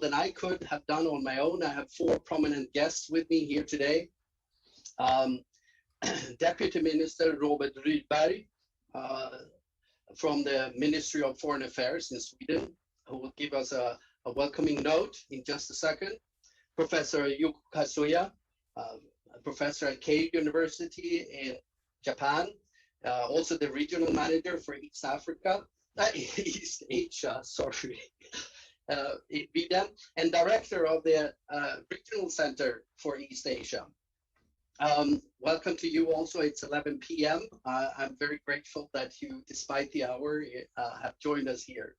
than I could have done on my own. I have 4 prominent guests with me here today. Deputy Minister Robert Rydberg from the Ministry of Foreign Affairs in Sweden, who will give us a welcoming note in just a second. Professor Yuko Kazuya, professor at Keio University in Japan, also the regional manager for East Asia, sorry, in V-Dem, and director of the Regional Center for East Asia. Welcome to you also. It's 11 p.m. I'm very grateful that you, despite the hour, have joined us here.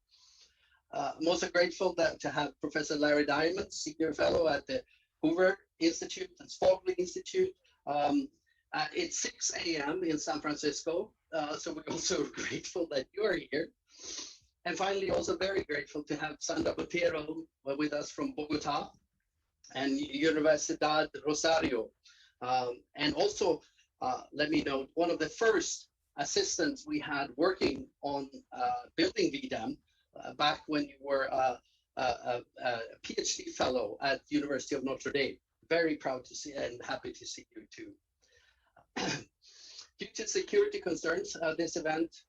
I'm also grateful to have Professor Larry Diamond, Senior Fellow at the Hoover Institute and Spogli Institute. It's 6 a.m. in San Francisco, so we're also grateful that you are here. And finally, also very grateful to have Sandra Botero with us from Bogota and Universidad Rosario. And also, let me note, one of the first assistants we had working on building V-Dem back when you were a PhD fellow at the University of Notre Dame. Very proud to see and happy to see you too. Due to security concerns, this event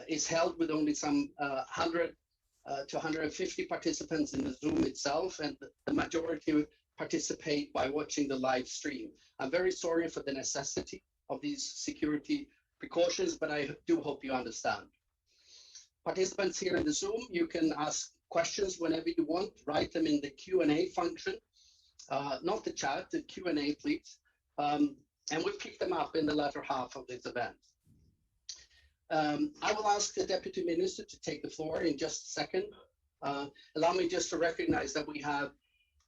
is held with only some 100 to 150 participants in the Zoom itself, and the majority participate by watching the live stream. I'm very sorry for the necessity of these security precautions, but I do hope you understand. Participants here in the Zoom, you can ask questions whenever you want, write them in the Q&A function, not the chat, the Q&A, please. And we'll pick them up in the latter half of this event. I will ask the Deputy Minister to take the floor in just a second. Allow me just to recognize that we have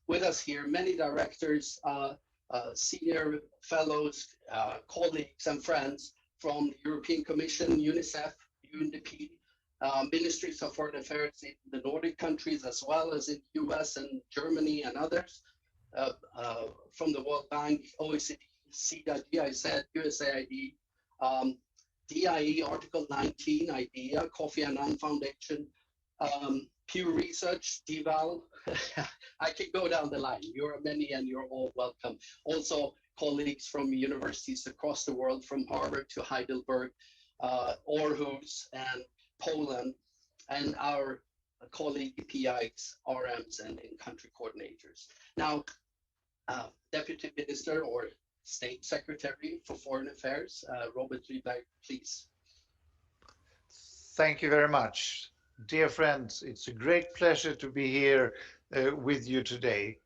with us here many directors, senior fellows, colleagues and friends from the European Commission, UNICEF, UNDP, ministries of foreign affairs in the Nordic countries, as well as in the US and Germany and others, from the World Bank, OECD, CEDA, GIZ, USAID, DIE, Article 19, IDEA, Kofi Annan Foundation, Pew Research, DVAL. I can go down the line. You're many and you're all welcome. Also, colleagues from universities across the world, from Harvard to Heidelberg, Aarhus and Poland, and our colleague PIs, RMs, and country coordinators. Now, Deputy Minister or State Secretary for Foreign Affairs, Robert Rydberg, please. Thank you very much. Dear friends, it's a great pleasure to be here with you today.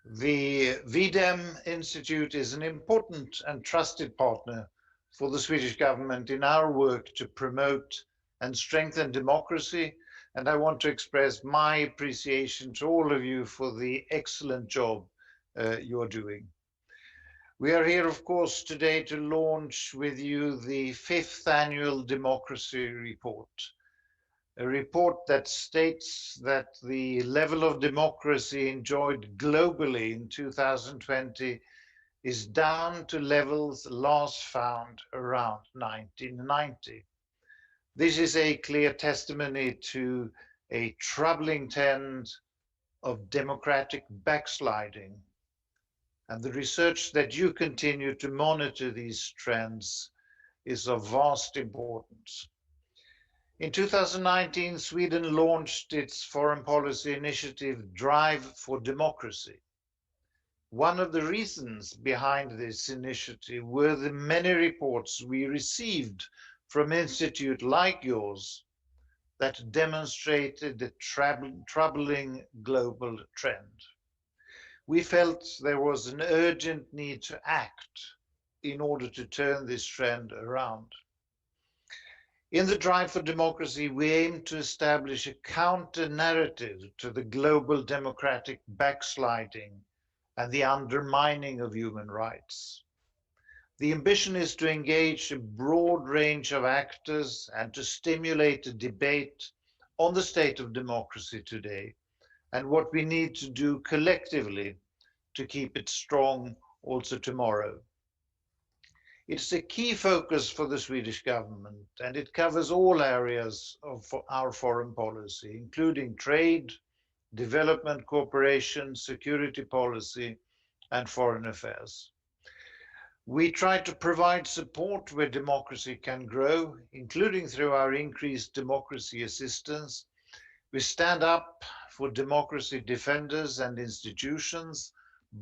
The V-Dem Institute is an important and trusted partner for the Swedish government in our work to promote and strengthen democracy, and I want to express my appreciation to all of you for the excellent job you're doing. We are here, of course, today to launch with you the 5th annual democracy report, a report that states that the level of democracy enjoyed globally in 2020 is down to levels last found around 1990. This is a clear testimony to a troubling trend of democratic backsliding. And the research that you continue to monitor these trends is of vast importance. In 2019, Sweden launched its foreign policy initiative, Drive for Democracy. One of the reasons behind this initiative were the many reports we received from institutes like yours that demonstrated the troubling global trend. We felt there was an urgent need to act in order to turn this trend around. In the Drive for Democracy, we aim to establish a counter-narrative to the global democratic backsliding and the undermining of human rights. The ambition is to engage a broad range of actors and to stimulate a debate on the state of democracy today and what we need to do collectively to keep it strong also tomorrow. It's a key focus for the Swedish government, and it covers all areas of our foreign policy, including trade, development cooperation, security policy, and foreign affairs. We try to provide support where democracy can grow, including through our increased democracy assistance. We stand up for democracy defenders and institutions,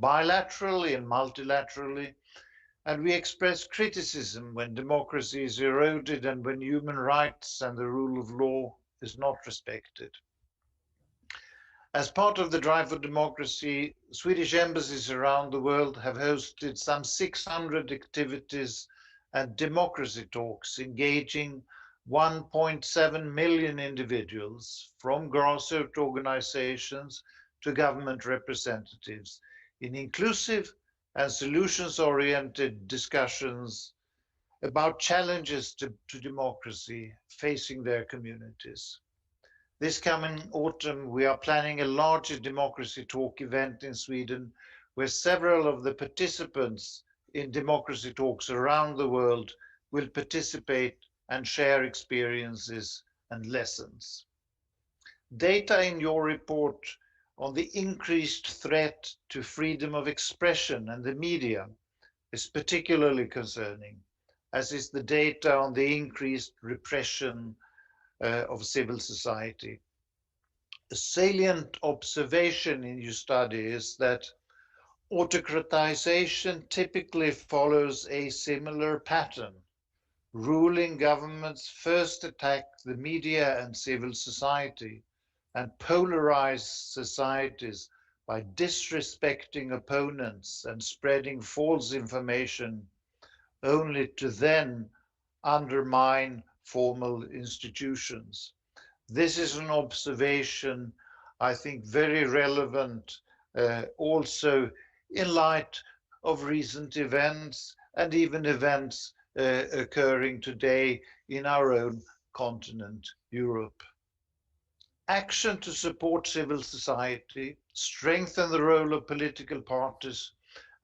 bilaterally and multilaterally, and we express criticism when democracy is eroded and when human rights and the rule of law is not respected. As part of the drive for democracy, Swedish embassies around the world have hosted some 600 activities and democracy talks engaging 1.7 million individuals, from grassroots organizations to government representatives, in inclusive and solutions-oriented discussions about challenges to democracy facing their communities. This coming autumn, we are planning a larger democracy talk event in Sweden, where several of the participants in democracy talks around the world will participate and share experiences and lessons. Data in your report on the increased threat to freedom of expression and the media is particularly concerning, as is the data on the increased repression of civil society. A salient observation in your study is that autocratization typically follows a similar pattern. Ruling governments first attack the media and civil society and polarize societies by disrespecting opponents and spreading false information, only to then undermine formal institutions. This is an observation, I think, very relevant also in light of recent events and even events occurring today in our own continent, Europe. Action to support civil society, strengthen the role of political parties,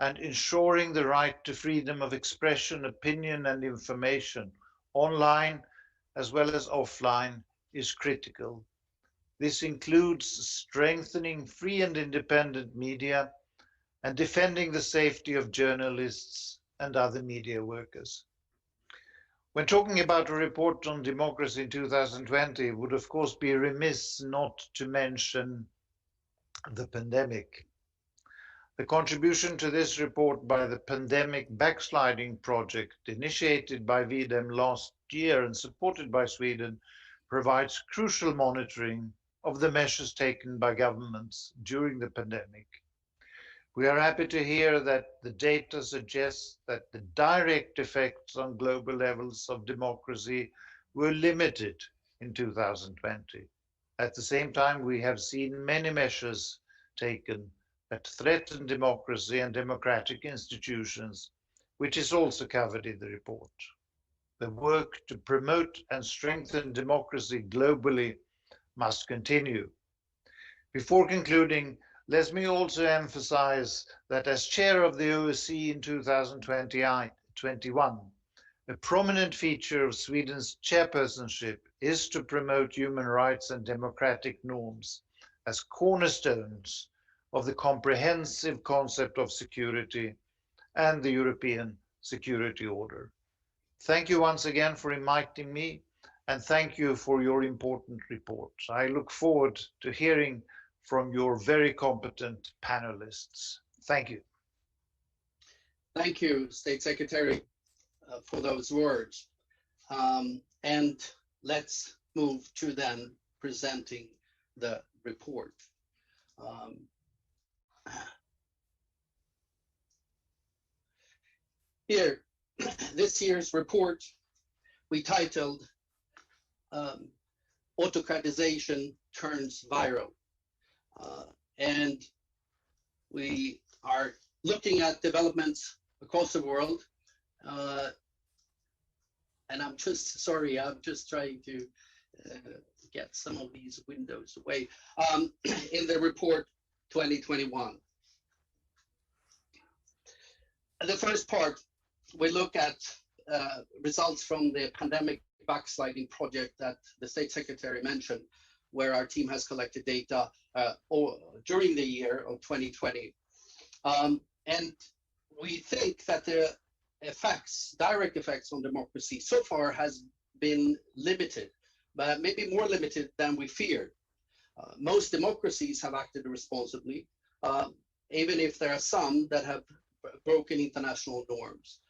and ensuring the right to freedom of expression, opinion, and information online as well as offline is critical. This includes strengthening free and independent media and defending the safety of journalists and other media workers. When talking about a report on democracy in 2020, it would of course be remiss not to mention the pandemic. The contribution to this report by the Pandemic Backsliding project, initiated by V-Dem last year and supported by Sweden, provides crucial monitoring of the measures taken by governments during the pandemic. We are happy to hear that the data suggests that the direct effects on global levels of democracy were limited in 2020. At the same time, we have seen many measures taken that threaten democracy and democratic institutions, which is also covered in the report. The work to promote and strengthen democracy globally must continue. Before concluding, let me also emphasize that as chair of the OSCE in 2021, a prominent feature of Sweden's chairpersonship is to promote human rights and democratic norms as cornerstones of the comprehensive concept of security and the European security order. Thank you once again for inviting me, and thank you for your important report. I look forward to hearing from your very competent panelists. Thank you. Thank you, State Secretary, for those words. And let's move to then presenting the report. Here, this year's report we titled Autocratization Turns Viral. And we are looking at developments across the world. And I'm just trying to get some of these windows away. In the report 2021. The first part, we look at results from the pandemic backsliding project that the State Secretary mentioned. where our team has collected data during the year of 2020. And we think that the effects, direct effects on democracy so far has been limited, but maybe more limited than we feared. Most democracies have acted responsibly, even if there are some that have broken international norms.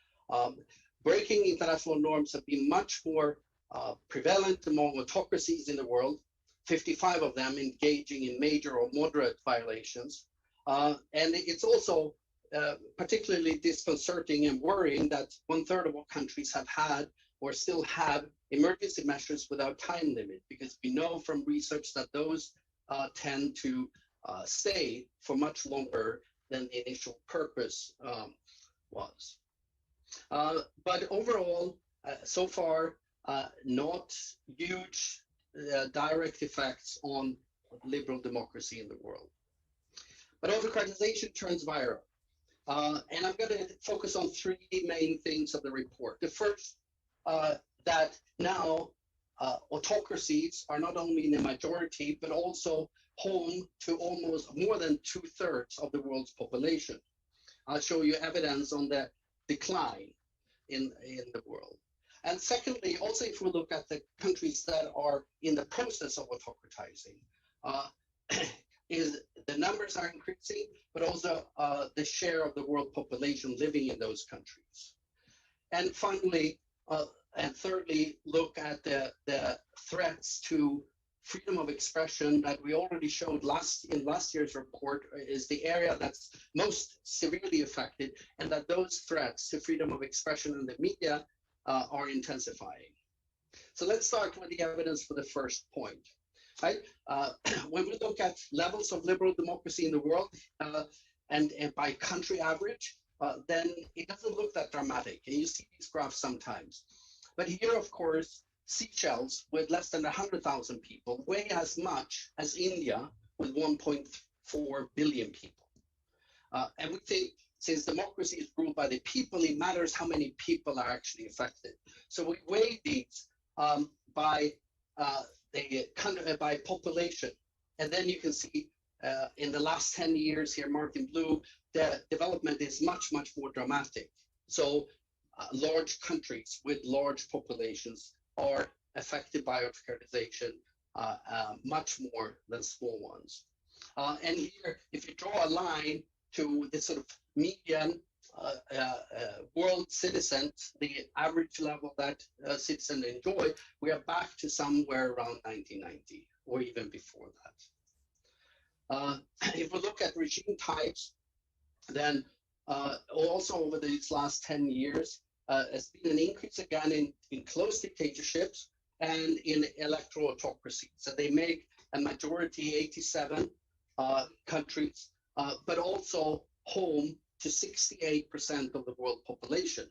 Breaking international norms have been much more prevalent among autocracies in the world, 55 of them engaging in major or moderate violations. And it's also particularly disconcerting and worrying that 1/3 of all countries have had or still have emergency measures without time limit, because we know from research that those tend to stay for much longer than the initial purpose was. But overall, so far, not huge direct effects on liberal democracy in the world. But autocratization turns viral. And I'm going to focus on three main things of the report. The first, that now autocracies are not only in the majority, but also home to almost more than 2/3 of the world's population. I'll show you evidence on the decline in the world. And secondly, also if we look at the countries that are in the process of autocratizing, is the numbers are increasing, but also the share of the world population living in those countries. And finally, and thirdly, look at the threats to freedom of expression that we already showed in last year's report is the area that's most severely affected, and that those threats to freedom of expression in the media are intensifying. So let's start with the evidence for the first point. Right? When we look at levels of liberal democracy in the world and by country average, then it doesn't look that dramatic. And you see these graphs sometimes. But here, of course, Seychelles with less than 100,000 people weigh as much as India with 1.4 billion people. And we think since democracy is ruled by the people, it matters how many people are actually affected. So we weigh these by population. And then you can see in the last 10 years here, marked in blue, the development is much, much more dramatic. So large countries with large populations are affected by autocratization much more than small ones. And here, if you draw a line to the sort of median world citizens, the average level that citizens enjoy, we are back to somewhere around 1990 or even before that. If we look at regime types, then also over these last 10 years, there's been an increase again in close dictatorships and in electoral autocracy. So they make a majority, 87 countries, but also home to 68% of the world population.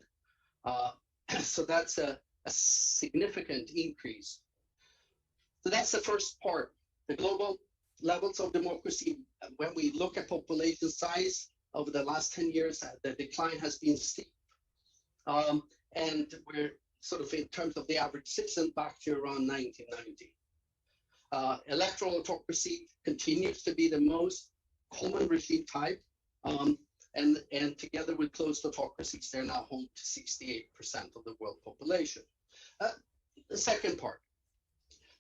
So that's a significant increase. So that's the first part, the global levels of democracy. When we look at population size over the last 10 years, the decline has been steep. And we're sort of in terms of the average citizen back to around 1990. Electoral autocracy continues to be the most common regime type. And together with closed autocracies, they're now home to 68% of the world population. The second part,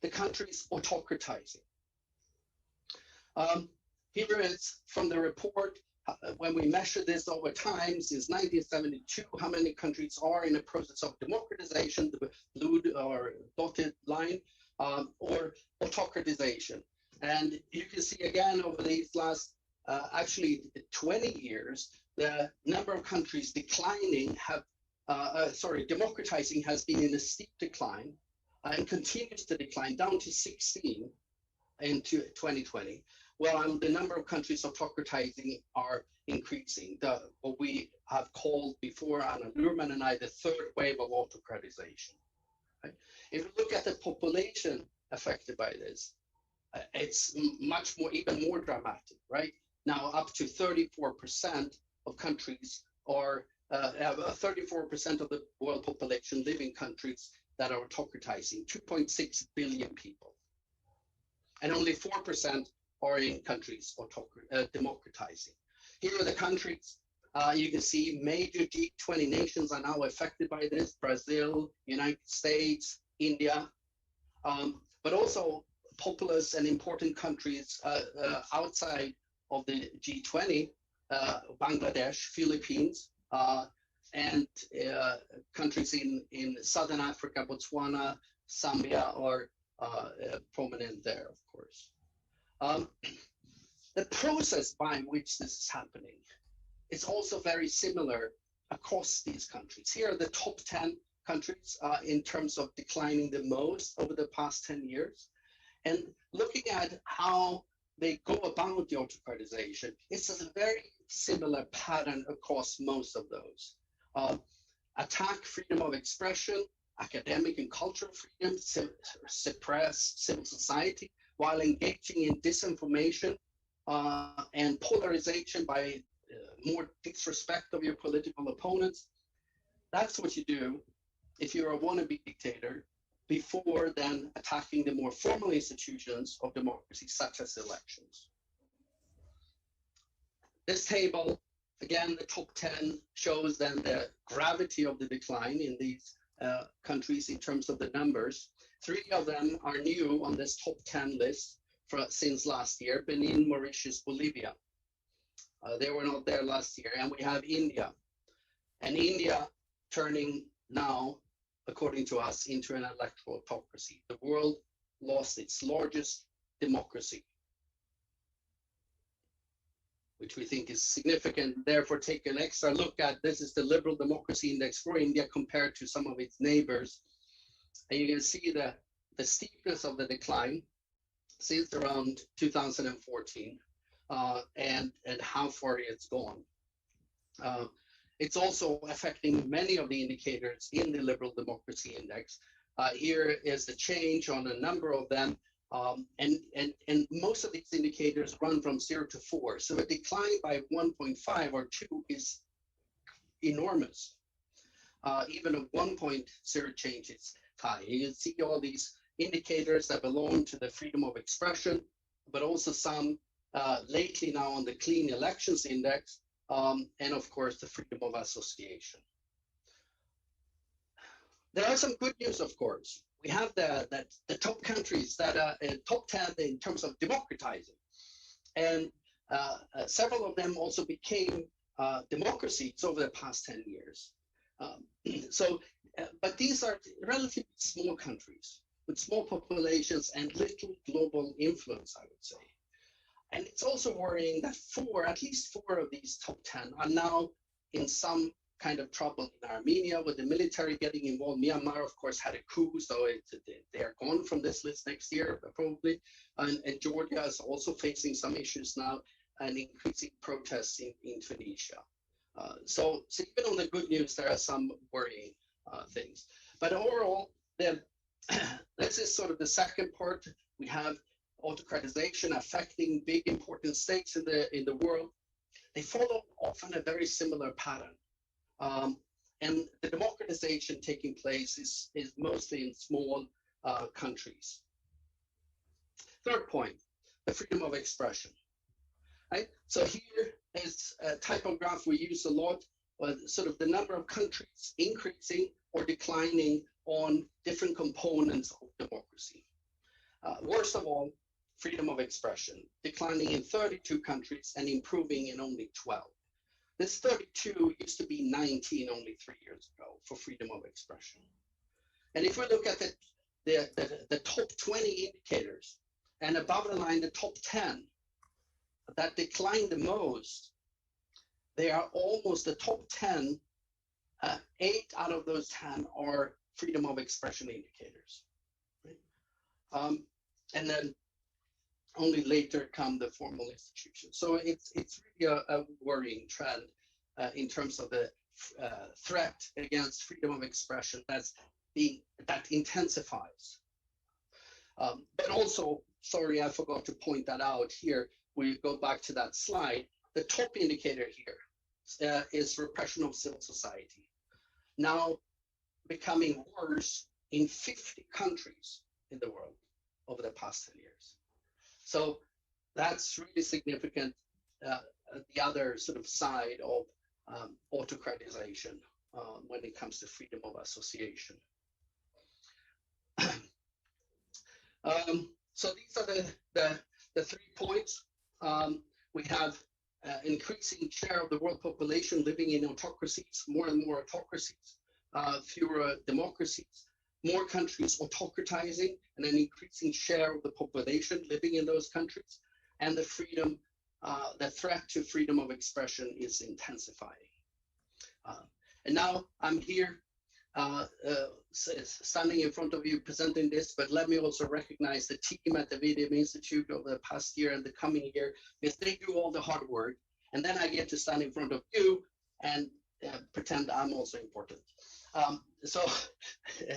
the country's autocratizing. Here is from the report, when we measure this over time, since 1972, how many countries are in a process of democratization, the blue or dotted line, or autocratization. And you can see again over these last actually 20 years, the number of countries declining democratizing has been in a steep decline and continues to decline down to 16 in 2020. Well, the number of countries autocratizing are increasing. What we have called before, Anna Lurman and I, the third wave of autocratization. Right? If you look at the population affected by this, it's much more, even more dramatic, right? Now, up to 34% of countries are, 34% of the world population live in countries that are autocratizing, 2.6 billion people. and only 4% are in countries democratizing. Here are the countries. You can see major G20 nations are now affected by this: Brazil, United States, India, but also populous and important countries outside of the G20, Bangladesh, Philippines, and countries in Southern Africa, Botswana, Zambia are prominent there, of course. The process by which this is happening is also very similar across these countries. Here are the top 10 countries in terms of declining the most over the past 10 years. And looking at how they go about the autocratization, it's a very similar pattern across most of those. Attack freedom of expression, academic and cultural freedom, suppress civil society, while engaging in disinformation and polarization by more disrespect of your political opponents. That's what you do if you're a wannabe dictator, before then attacking the more formal institutions of democracy, such as elections. This table, again, the top 10 shows then the gravity of the decline in these countries in terms of the numbers. 3 of them are new on this top 10 list since last year: Benin, Mauritius, Bolivia. They were not there last year. And we have India. And India turning now, according to us, into an electoral autocracy. The world lost its largest democracy, which we think is significant. Therefore, take an extra look at, this is the liberal democracy index for India compared to some of its neighbors. And you can see the steepness of the decline since around 2014 and how far it's gone. It's also affecting many of the indicators in the liberal democracy index. Here is the change on a number of them. And most of these indicators run from 0 to 4. So a decline by 1.5 or 2 is enormous. Even a 1.0 change is high. You can see all these indicators that belong to the freedom of expression, but also some lately now on the clean elections index, and of course the freedom of association. There are some good news, of course. We have the top countries that are top 10 in terms of democratizing, and several of them also became democracies over the past 10 years. But these are relatively small countries with small populations and little global influence, I would say. And it's also worrying that at least four of these top 10 are now in some kind of trouble. In Armenia, with the military getting involved. Myanmar, of course, had a coup, so they're gone from this list next year, probably. And Georgia is also facing some issues now, and increasing protests in Tunisia. So even on the good news, there are some worrying things. But overall, this is sort of the second part. We have autocratization affecting big important states in the world. They follow often a very similar pattern. And the democratization taking place is mostly in small countries. Third point, the freedom of expression. Right? So here is a type of graph we use a lot, sort of the number of countries increasing or declining on different components of democracy. Worst of all, freedom of expression, declining in 32 countries and improving in only 12. This 32 used to be 19 only 3 years ago for freedom of expression. And if we look at the top 20 indicators, and above the line, the top 10 that decline the most, they are almost the top 10, 8 out of those 10 are freedom of expression indicators. Right? And then only later come the formal institutions. So it's really a worrying trend in terms of the threat against freedom of expression that intensifies. But also, sorry, I forgot to point that out here. We go back to that slide. The top indicator here is repression of civil society, now becoming worse in 50 countries in the world over the past 10 years. So that's really significant. The other sort of side of autocratization when it comes to freedom of association. So these are the 3 points. We have increasing share of the world population living in autocracies, more and more autocracies, fewer democracies, more countries autocratizing, and an increasing share of the population living in those countries, and the freedom, the threat to freedom of expression is intensifying. And now I'm here standing in front of you presenting this, but let me also recognize the team at the V-Dem Institute over the past year and the coming year, because they do all the hard work, and then I get to stand in front of you and pretend I'm also important. So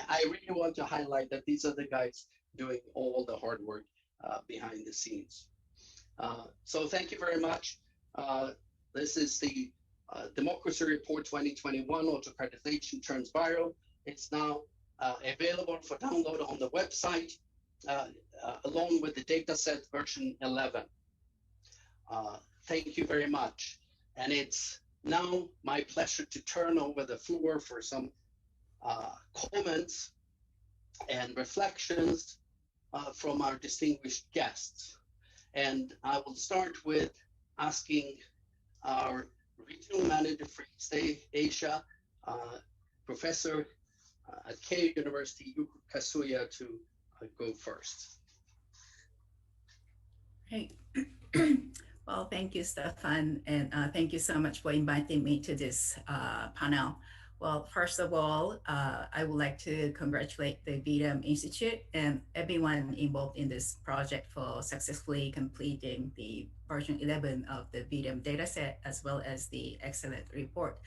I really want to highlight that these are the guys doing all the hard work behind the scenes. So thank you very much. This is the Democracy Report 2021, Autocratization Turns Viral. It's now available for download on the website, along with the dataset version 11. Thank you very much. And it's now my pleasure to turn over the floor for some comments and reflections from our distinguished guests. And I will start with asking our Regional Manager for East Asia, Professor at Keio University, Yuko Kasuya, to go first. Hey. Well, thank you, Staffan, and thank you so much for inviting me to this panel. Well, first of all, I would like to congratulate the V-Dem Institute and everyone involved in this project for successfully completing the version 11 of the V-Dem dataset, as well as the excellent report.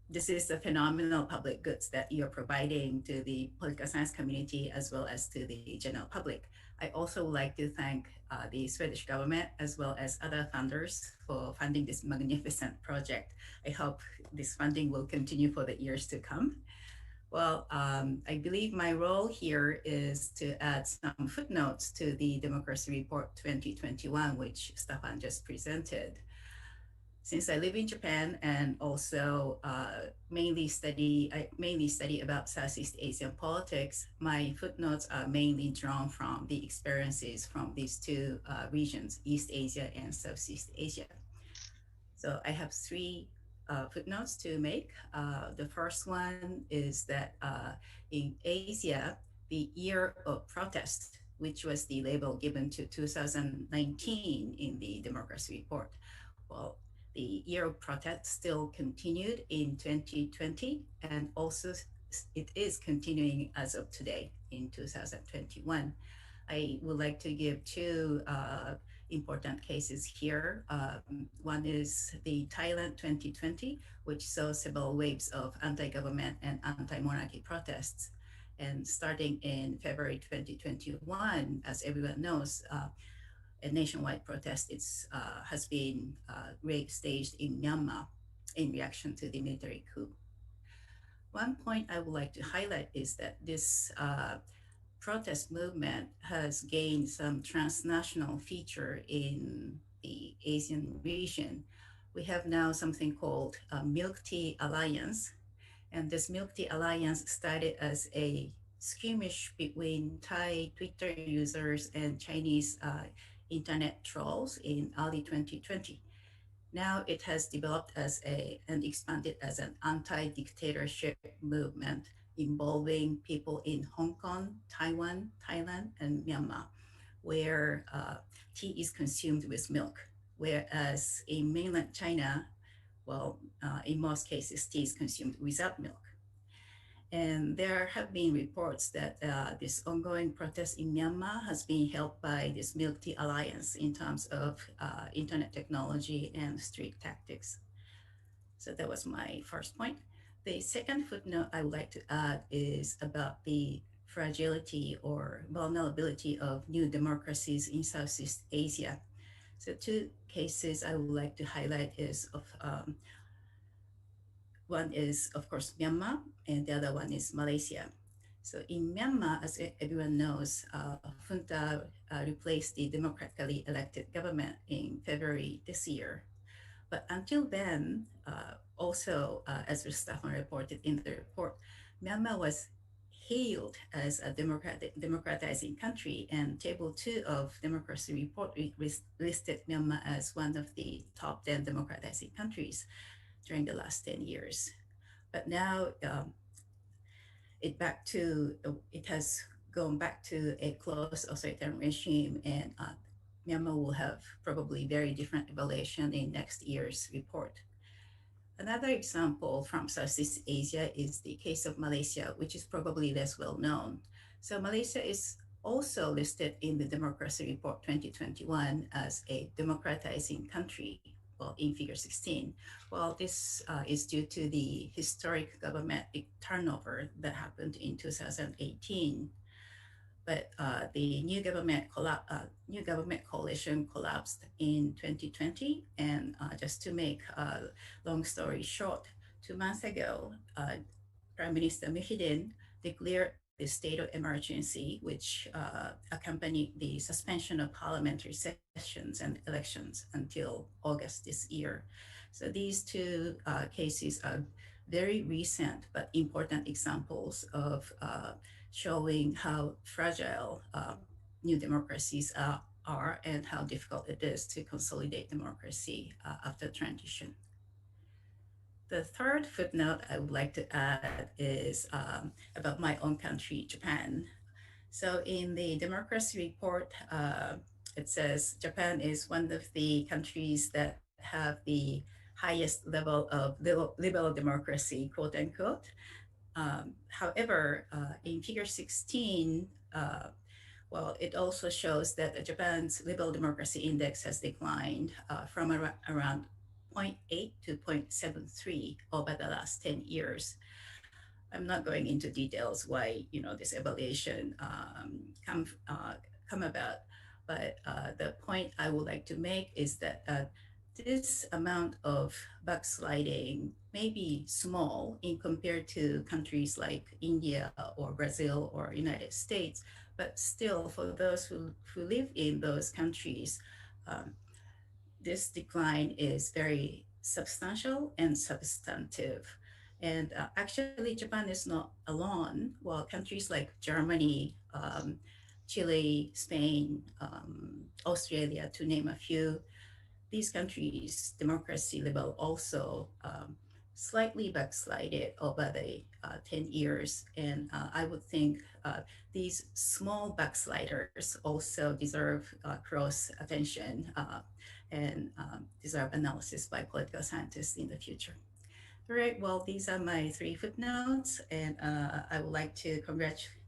This is a phenomenal public goods that you're providing to the political science community, as well as to the general public. I also would like to thank the Swedish government, as well as other funders, for funding this magnificent project. I hope this funding will continue for the years to come. Well, I believe my role here is to add some footnotes to the Democracy Report 2021, which Staffan just presented. Since I live in Japan and also mainly study about Southeast Asian politics, my footnotes are mainly drawn from the experiences from these 2 regions, East Asia and Southeast Asia. So I have 3 footnotes to make. The first one is that in Asia, the year of protest, which was the label given to 2019 in the Democracy Report, well, the year of protest still continued in 2020, and also it is continuing as of today in 2021. I would like to give 2 important cases here. One is the Thailand 2020, which saw several waves of anti-government and anti-monarchy protests. And starting in February 2021, as everyone knows, a nationwide protest has been staged in Myanmar in reaction to the military coup. One point I would like to highlight is that this protest movement has gained some transnational feature in the Asian region. We have now something called a Milk Tea Alliance. And this Milk Tea Alliance started as a skirmish between Thai Twitter users and Chinese internet trolls in early 2020. Now it has developed as and expanded as an anti-dictatorship movement involving people in Hong Kong, Taiwan, Thailand, and Myanmar, where tea is consumed with milk. Whereas in mainland China, well, in most cases, tea is consumed without milk. And there have been reports that this ongoing protest in Myanmar has been helped by this Milk Tea Alliance in terms of internet technology and street tactics. So that was my first point. The second footnote I would like to add is about the fragility or vulnerability of new democracies in Southeast Asia. So 2 cases I would like to highlight is of one is, of course, Myanmar, and the other one is Malaysia. So in Myanmar, as everyone knows, junta replaced the democratically elected government in February this year. But until then, also, as Staffan reported in the report, Myanmar was hailed as a democratizing country, and Table 2 of Democracy Report listed Myanmar as one of the top 10 democratizing countries during the last 10 years. But now it has gone back to a close authoritarian regime, and Myanmar will have probably very different evaluation in next year's report. Another example from Southeast Asia is the case of Malaysia, which is probably less well known. So Malaysia is also listed in the Democracy Report 2021 as a democratizing country, well, in figure 16. Well, this is due to the historic government turnover that happened in 2018. But the new government coalition collapsed in 2020. And just to make a long story short, 2 months ago, Prime Minister Muhyiddin declared the state of emergency, which accompanied the suspension of parliamentary sessions and elections until August this year. So these two cases are very recent but important examples of showing how fragile new democracies are and how difficult it is to consolidate democracy after transition. The third footnote I would like to add is about my own country, Japan. So in the Democracy Report, it says Japan is one of the countries that have the highest level of liberal democracy, quote unquote. However, in figure 16, well, it also shows that Japan's liberal democracy index has declined from around 0.8 to 0.73 over the last 10 years. I'm not going into details why this evaluation come about, but the point I would like to make is that this amount of backsliding may be small in compared to countries like India or Brazil or United States, but still for those who live in those countries, this decline is very substantial and substantive. And actually, Japan is not alone. Well, countries like Germany, Chile, Spain, Australia, to name a few, these countries' democracy level also slightly backslided over the 10 years. And I would think these small backsliders also deserve close attention and deserve analysis by political scientists in the future. All right, well, these are my 3 footnotes, and I would like to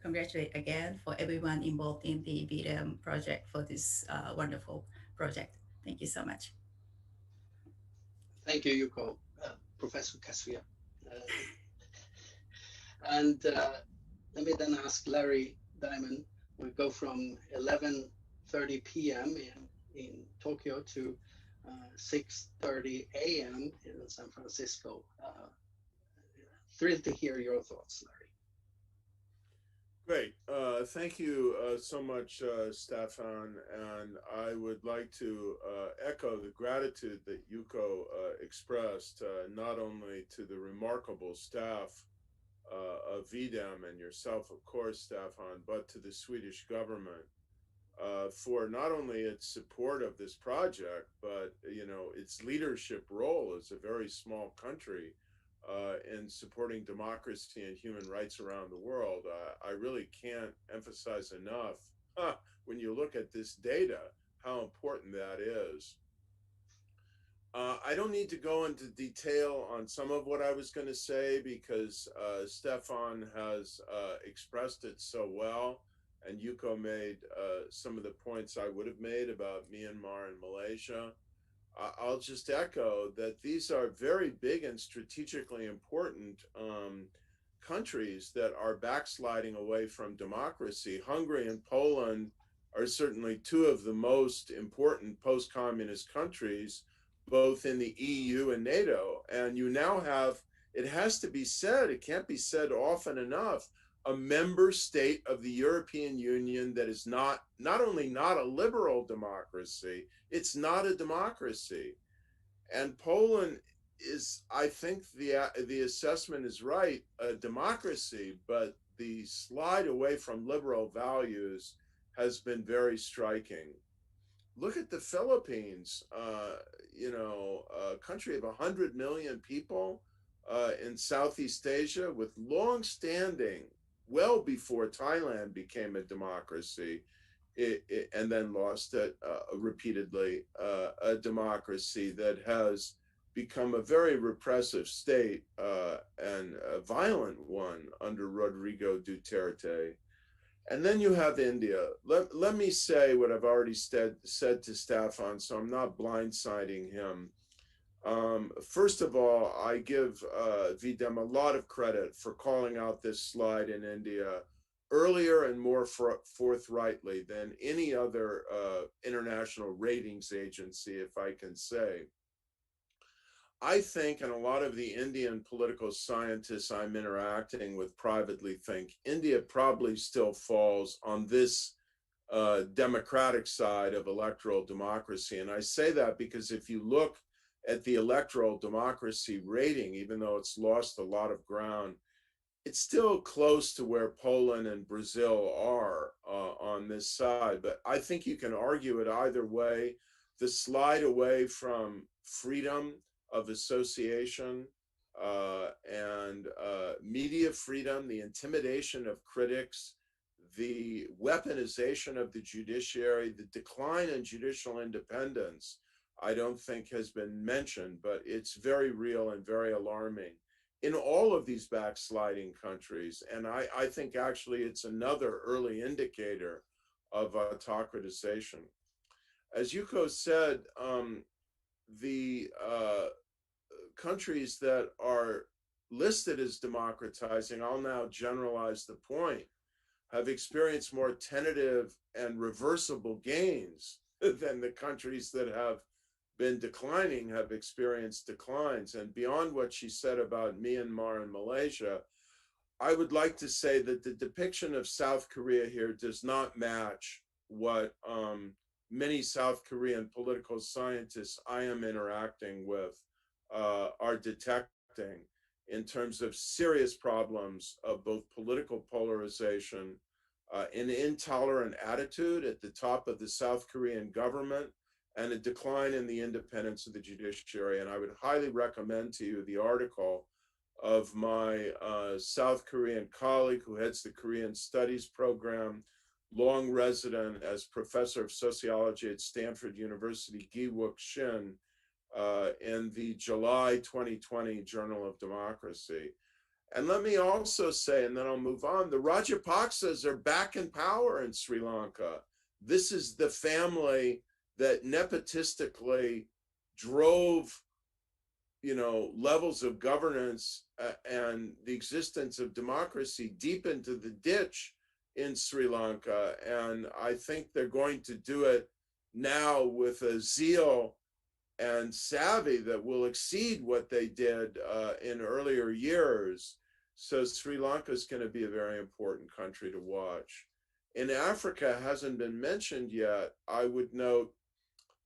congratulate again for everyone involved in the V-Dem project for this wonderful project. Thank you so much. Thank you, Yuko, Professor Kasuya. And let me then ask Larry Diamond. We go from 11:30 p.m. in Tokyo to 6:30 a.m. in San Francisco. Thrilled to hear your thoughts, Larry. Great. Thank you so much, Staffan. And I would like to echo the gratitude that Yuko expressed, not only to the remarkable staff of V-Dem and yourself, of course, Staffan, but to the Swedish government for not only its support of this project, but its leadership role as a very small country in supporting democracy and human rights around the world. I really can't emphasize enough when you look at this data how important that is. I don't need to go into detail on some of what I was going to say because Staffan has expressed it so well, and Yuko made some of the points I would have made about Myanmar and Malaysia. I'll just echo that these are very big and strategically important countries that are backsliding away from democracy. Hungary and Poland are certainly 2 of the most important post-communist countries, both in the EU and NATO. And you now have, it has to be said, it can't be said often enough, a member state of the European Union that is not only not a liberal democracy, it's not a democracy. And Poland is, I think the assessment is right, a democracy, but the slide away from liberal values has been very striking. Look at the Philippines, a country of 100 million people in Southeast Asia with long-standing, well before Thailand became a democracy, and then lost it repeatedly, a democracy that has become a very repressive state and a violent one under Rodrigo Duterte. And then you have India. Let me say what I've already said to Staffan, so I'm not blindsiding him. First of all, I give V-Dem a lot of credit for calling out this slide in India earlier and more forthrightly than any other international ratings agency, if I can say. I think, and a lot of the Indian political scientists I'm interacting with privately think, India probably still falls on this democratic side of electoral democracy. And I say that because if you look at the electoral democracy rating, even though it's lost a lot of ground, it's still close to where Poland and Brazil are on this side. But I think you can argue it either way. The slide away from freedom of association and media freedom, the intimidation of critics, the weaponization of the judiciary, the decline in judicial independence, I don't think has been mentioned, but it's very real and very alarming in all of these backsliding countries. And I think actually it's another early indicator of autocratization. As Yuko said, the countries that are listed as democratizing, I'll now generalize the point, have experienced more tentative and reversible gains than the countries that have been declining have experienced declines. And beyond what she said about Myanmar and Malaysia, I would like to say that the depiction of South Korea here does not match what many South Korean political scientists I am interacting with are detecting in terms of serious problems of both political polarization, an intolerant attitude at the top of the South Korean government, and a decline in the independence of the judiciary. And I would highly recommend to you the article of my South Korean colleague who heads the Korean Studies program, long resident as professor of sociology at Stanford University, Gi-wook Shin, in the July 2020 Journal of Democracy. And let me also say, and then I'll move on, the Rajapaksas are back in power in Sri Lanka. This is the family that nepotistically drove, levels of governance and the existence of democracy deep into the ditch in Sri Lanka. And I think they're going to do it now with a zeal and savvy that will exceed what they did in earlier years. So Sri Lanka is going to be a very important country to watch. In Africa, hasn't been mentioned yet, I would note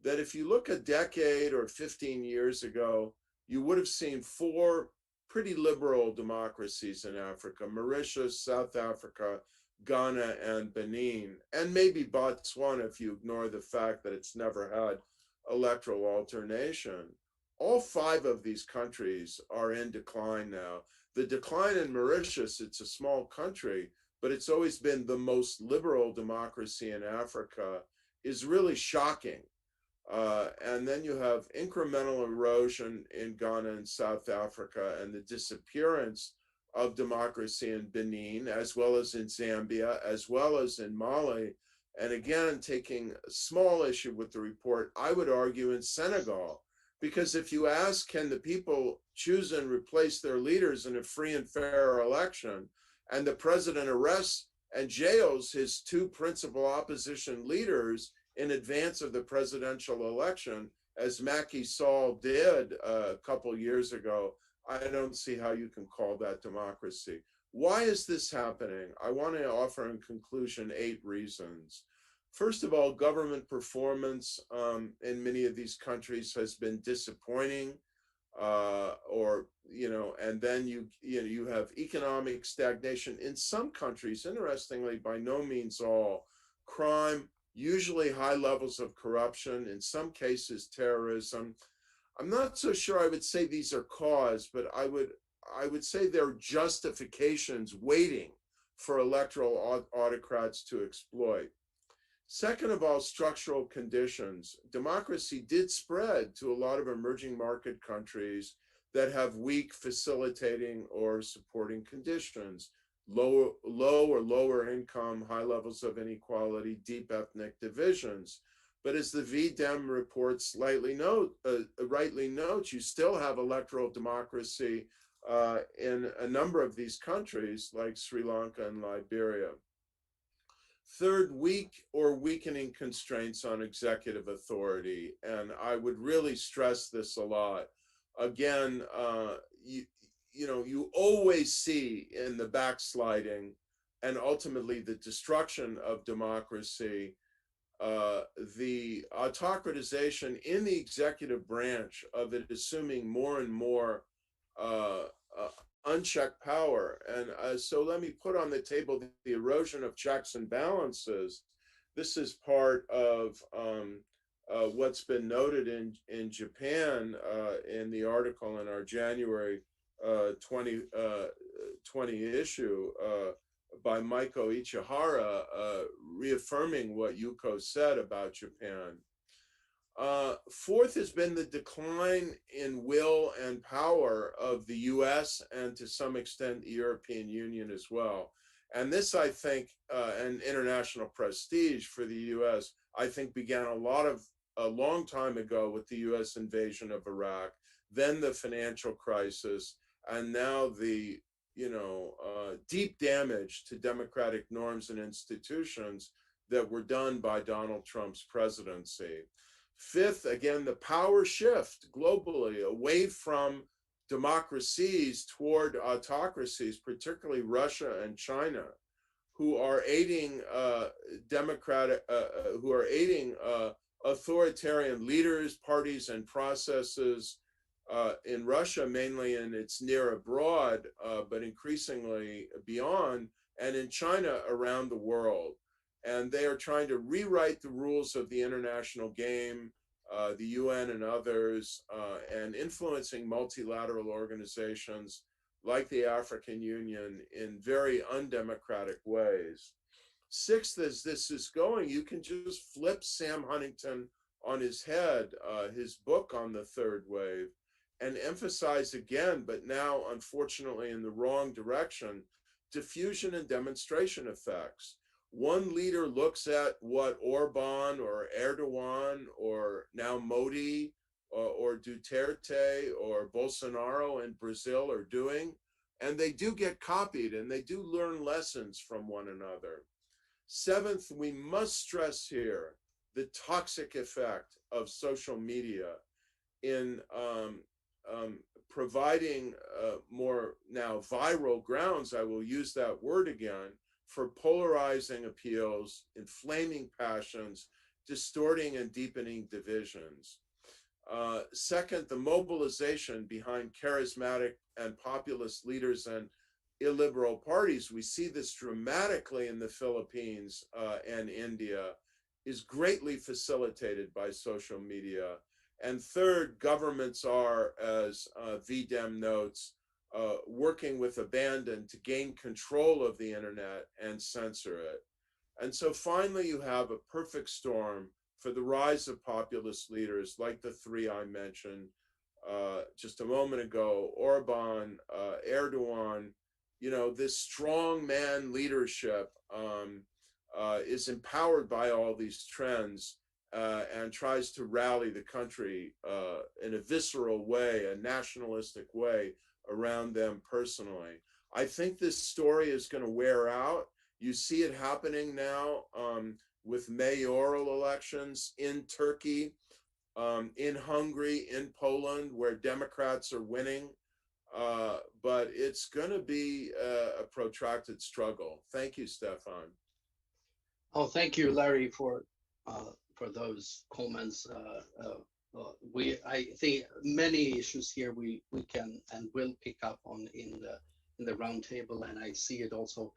that if you look a decade or 15 years ago, you would have seen 4 pretty liberal democracies in Africa: Mauritius, South Africa, Ghana, and Benin, and maybe Botswana if you ignore the fact that it's never had electoral alternation. All 5 of these countries are in decline now. The decline in Mauritius, it's a small country, but it's always been the most liberal democracy in Africa, is really shocking. And then you have incremental erosion in Ghana and South Africa, and the disappearance of democracy in Benin, as well as in Zambia, as well as in Mali. And again, taking a small issue with the report, I would argue in Senegal, because if you ask, can the people choose and replace their leaders in a free and fair election, and the president arrests and jails his 2 principal opposition leaders in advance of the presidential election, as Macky Sall did a couple years ago, I don't see how you can call that democracy. Why is this happening? I want to offer in conclusion 8 reasons. First of all, government performance in many of these countries has been disappointing, and then you have economic stagnation in some countries. Interestingly, by no means all. Crime, usually high levels of corruption, in some cases terrorism. I'm not so sure I would say these are cause, but I would say they're justifications waiting for electoral autocrats to exploit. Second of all, structural conditions. Democracy did spread to a lot of emerging market countries that have weak facilitating or supporting conditions, low or lower income, high levels of inequality, deep ethnic divisions. But as the V-Dem report rightly notes, you still have electoral democracy in a number of these countries like Sri Lanka and Liberia. Third, weak or weakening constraints on executive authority. And I would really stress this a lot. Again, you always see in the backsliding and ultimately the destruction of democracy, the autocratization in the executive branch of it assuming more and more unchecked power. And so let me put on the table the erosion of checks and balances. This is part of what's been noted in Japan in the article in our January 2020 issue by Maiko Ichihara, reaffirming what Yuko said about Japan. Fourth has been the decline in will and power of the US and to some extent the European Union as well. And this, I think, and international prestige for the US, I think began a long time ago with the US invasion of Iraq, then the financial crisis, and now the deep damage to democratic norms and institutions that were done by Donald Trump's presidency. Fifth, again, the power shift globally away from democracies toward autocracies, particularly Russia and China, who are aiding authoritarian leaders, parties, and processes in Russia, mainly in its near abroad, but increasingly beyond, and in China around the world. And they are trying to rewrite the rules of the international game, the UN and others, and influencing multilateral organizations like the African Union in very undemocratic ways. Sixth, as this is going, you can just flip Sam Huntington on his head, his book on the third wave, and emphasize again, but now unfortunately in the wrong direction, diffusion and demonstration effects. One leader looks at what Orban or Erdogan or now Modi or Duterte or Bolsonaro in Brazil are doing, and they do get copied and they do learn lessons from one another. Seventh, we must stress here the toxic effect of social media in providing more now viral grounds, I will use that word again, for polarizing appeals, inflaming passions, distorting and deepening divisions. Second, the mobilization behind charismatic and populist leaders and illiberal parties, we see this dramatically in the Philippines and India, is greatly facilitated by social media. And third, governments are, as V-Dem notes, working with abandon to gain control of the internet and censor it. And so finally, you have a perfect storm for the rise of populist leaders like the 3 I mentioned just a moment ago, Orban, Erdogan. This strong man leadership is empowered by all these trends and tries to rally the country in a visceral way, a nationalistic way around them personally. I think this story is going to wear out. You see it happening now with mayoral elections in Turkey, in Hungary, in Poland, where Democrats are winning. but it's going to be a protracted struggle. Thank you, Staffan. Oh, thank you, Larry, for those comments. I think many issues here we can and will pick up on in the roundtable, and I see it also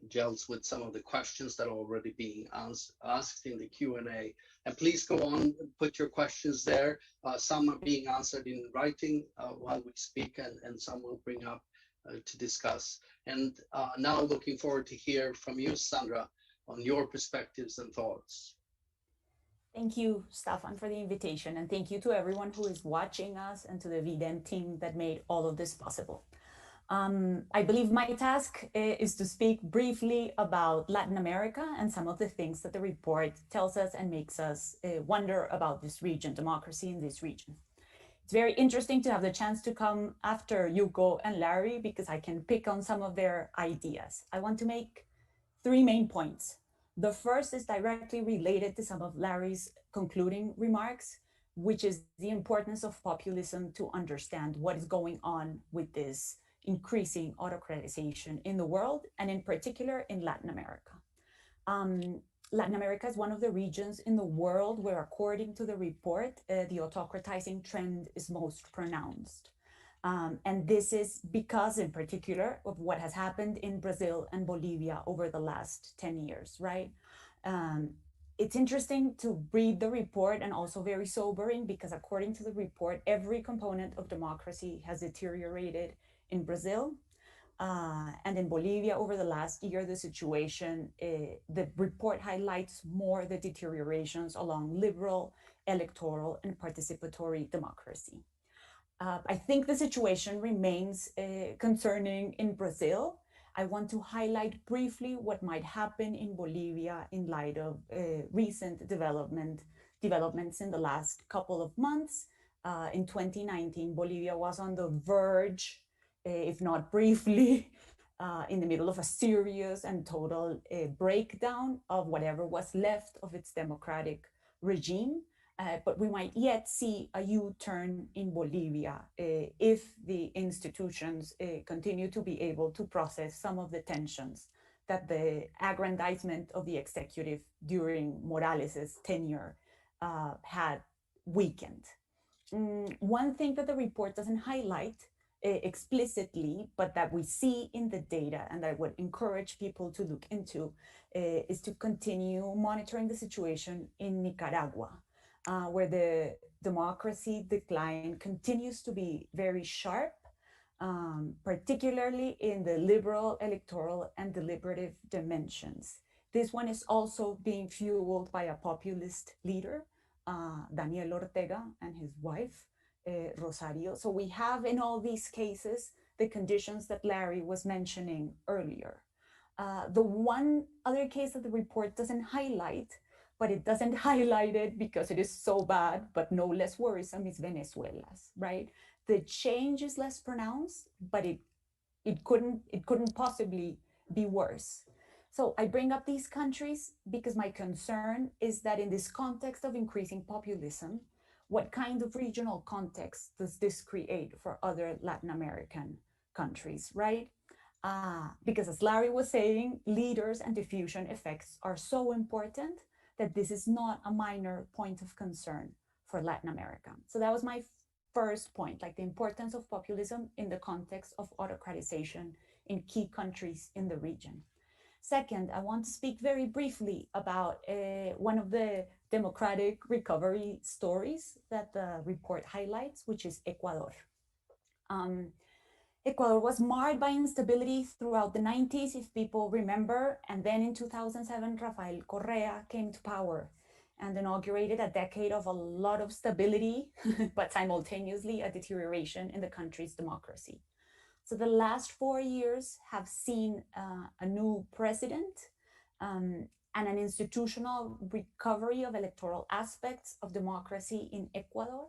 gels with some of the questions that are already being asked in the Q&A. And please go on, put your questions there. Some are being answered in writing while we speak, and some will bring up to discuss. And now looking forward to hear from you, Sandra, on your perspectives and thoughts. Thank you, Staffan, for the invitation, and thank you to everyone who is watching us and to the V-Dem team that made all of this possible. I believe my task is to speak briefly about Latin America and some of the things that the report tells us and makes us wonder about this region, democracy in this region. It's very interesting to have the chance to come after Yuko and Larry because I can pick on some of their ideas. I want to make 3 main points. The first is directly related to some of Larry's concluding remarks, which is the importance of populism to understand what is going on with this increasing autocratization in the world, and in particular in Latin America. Latin America is one of the regions in the world where, according to the report, the autocratizing trend is most pronounced. And this is because, in particular, of what has happened in Brazil and Bolivia over the last 10 years, right? It's interesting to read the report, and also very sobering because, according to the report, every component of democracy has deteriorated in Brazil. And in Bolivia over the last year, the situation, the report highlights more the deteriorations along liberal, electoral, and participatory democracy. I think the situation remains concerning in Brazil. I want to highlight briefly what might happen in Bolivia in light of recent developments in the last couple of months. In 2019, Bolivia was on the verge, if not briefly, in the middle of a serious and total breakdown of whatever was left of its democratic regime. But we might yet see a U-turn in Bolivia if the institutions continue to be able to process some of the tensions that the aggrandizement of the executive during Morales's tenure had weakened. One thing that the report doesn't highlight explicitly, but that we see in the data and that I would encourage people to look into, is to continue monitoring the situation in Nicaragua, where the democracy decline continues to be very sharp, particularly in the liberal, electoral, and deliberative dimensions. This one is also being fueled by a populist leader, Daniel Ortega, and his wife, Rosario. So we have in all these cases the conditions that Larry was mentioning earlier. The one other case that the report doesn't highlight, but it doesn't highlight it because it is so bad, but no less worrisome, is Venezuela's, right? The change is less pronounced, but it couldn't possibly be worse. So I bring up these countries because my concern is that in this context of increasing populism, what kind of regional context does this create for other Latin American countries, right? Because as Larry was saying, leaders and diffusion effects are so important that this is not a minor point of concern for Latin America. So that was my first point, like the importance of populism in the context of autocratization in key countries in the region. Second, I want to speak very briefly about one of the democratic recovery stories that the report highlights, which is Ecuador. Ecuador was marred by instability throughout the 90s, if people remember, and then in 2007, Rafael Correa came to power and inaugurated a decade of a lot of stability, but simultaneously a deterioration in the country's democracy. So the last 4 years have seen a new president and an institutional recovery of electoral aspects of democracy in Ecuador.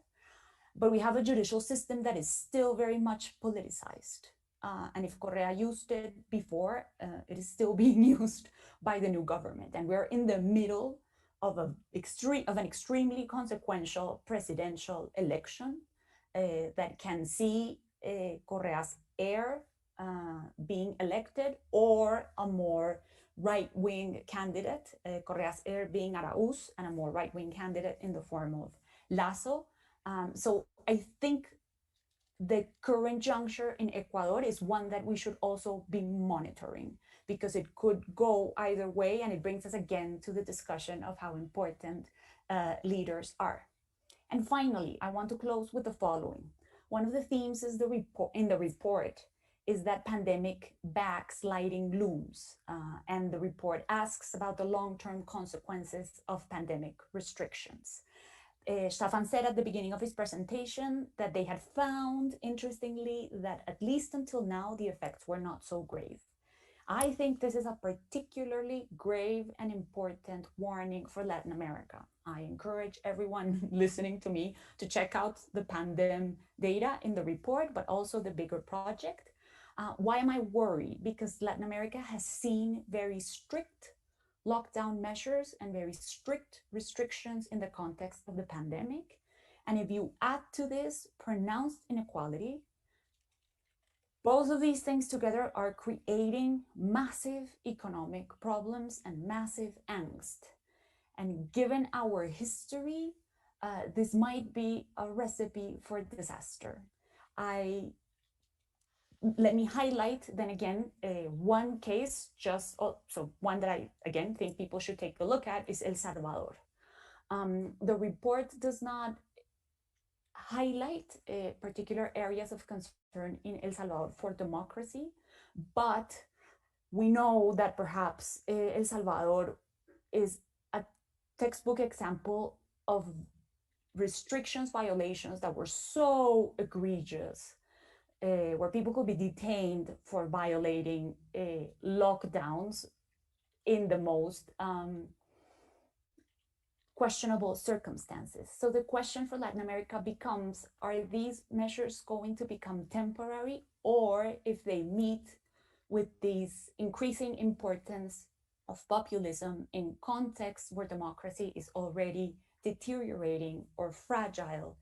But we have a judicial system that is still very much politicized. And if Correa used it before, it is still being used by the new government. And we're in the middle of an extremely consequential presidential election that can see Correa's heir being elected, or a more right-wing candidate, Correa's heir being Arauz, and a more right-wing candidate in the form of Lasso. So I think the current juncture in Ecuador is one that we should also be monitoring, because it could go either way, and it brings us again to the discussion of how important leaders are. And finally, I want to close with the following. One of the themes is in the report is that pandemic backsliding looms, and the report asks about the long-term consequences of pandemic restrictions. Staffan said at the beginning of his presentation that they had found, interestingly, that at least until now, the effects were not so grave. I think this is a particularly grave and important warning for Latin America. I encourage everyone listening to me to check out the V-Dem data in the report, but also the bigger project. Why am I worried? Because Latin America has seen very strict lockdown measures and very strict restrictions in the context of the pandemic. And if you add to this pronounced inequality, both of these things together are creating massive economic problems and massive angst. And given our history, this might be a recipe for disaster. Let me highlight then again one case, so one that I again think people should take a look at is El Salvador. The report does not highlight particular areas of concern in El Salvador for democracy, but we know that perhaps El Salvador is a textbook example of restrictions violations that were so egregious, where people could be detained for violating lockdowns in the most questionable circumstances. So the question for Latin America becomes, are these measures going to become temporary, or if they meet with this increasing importance of populism in contexts where democracy is already deteriorating or fragile,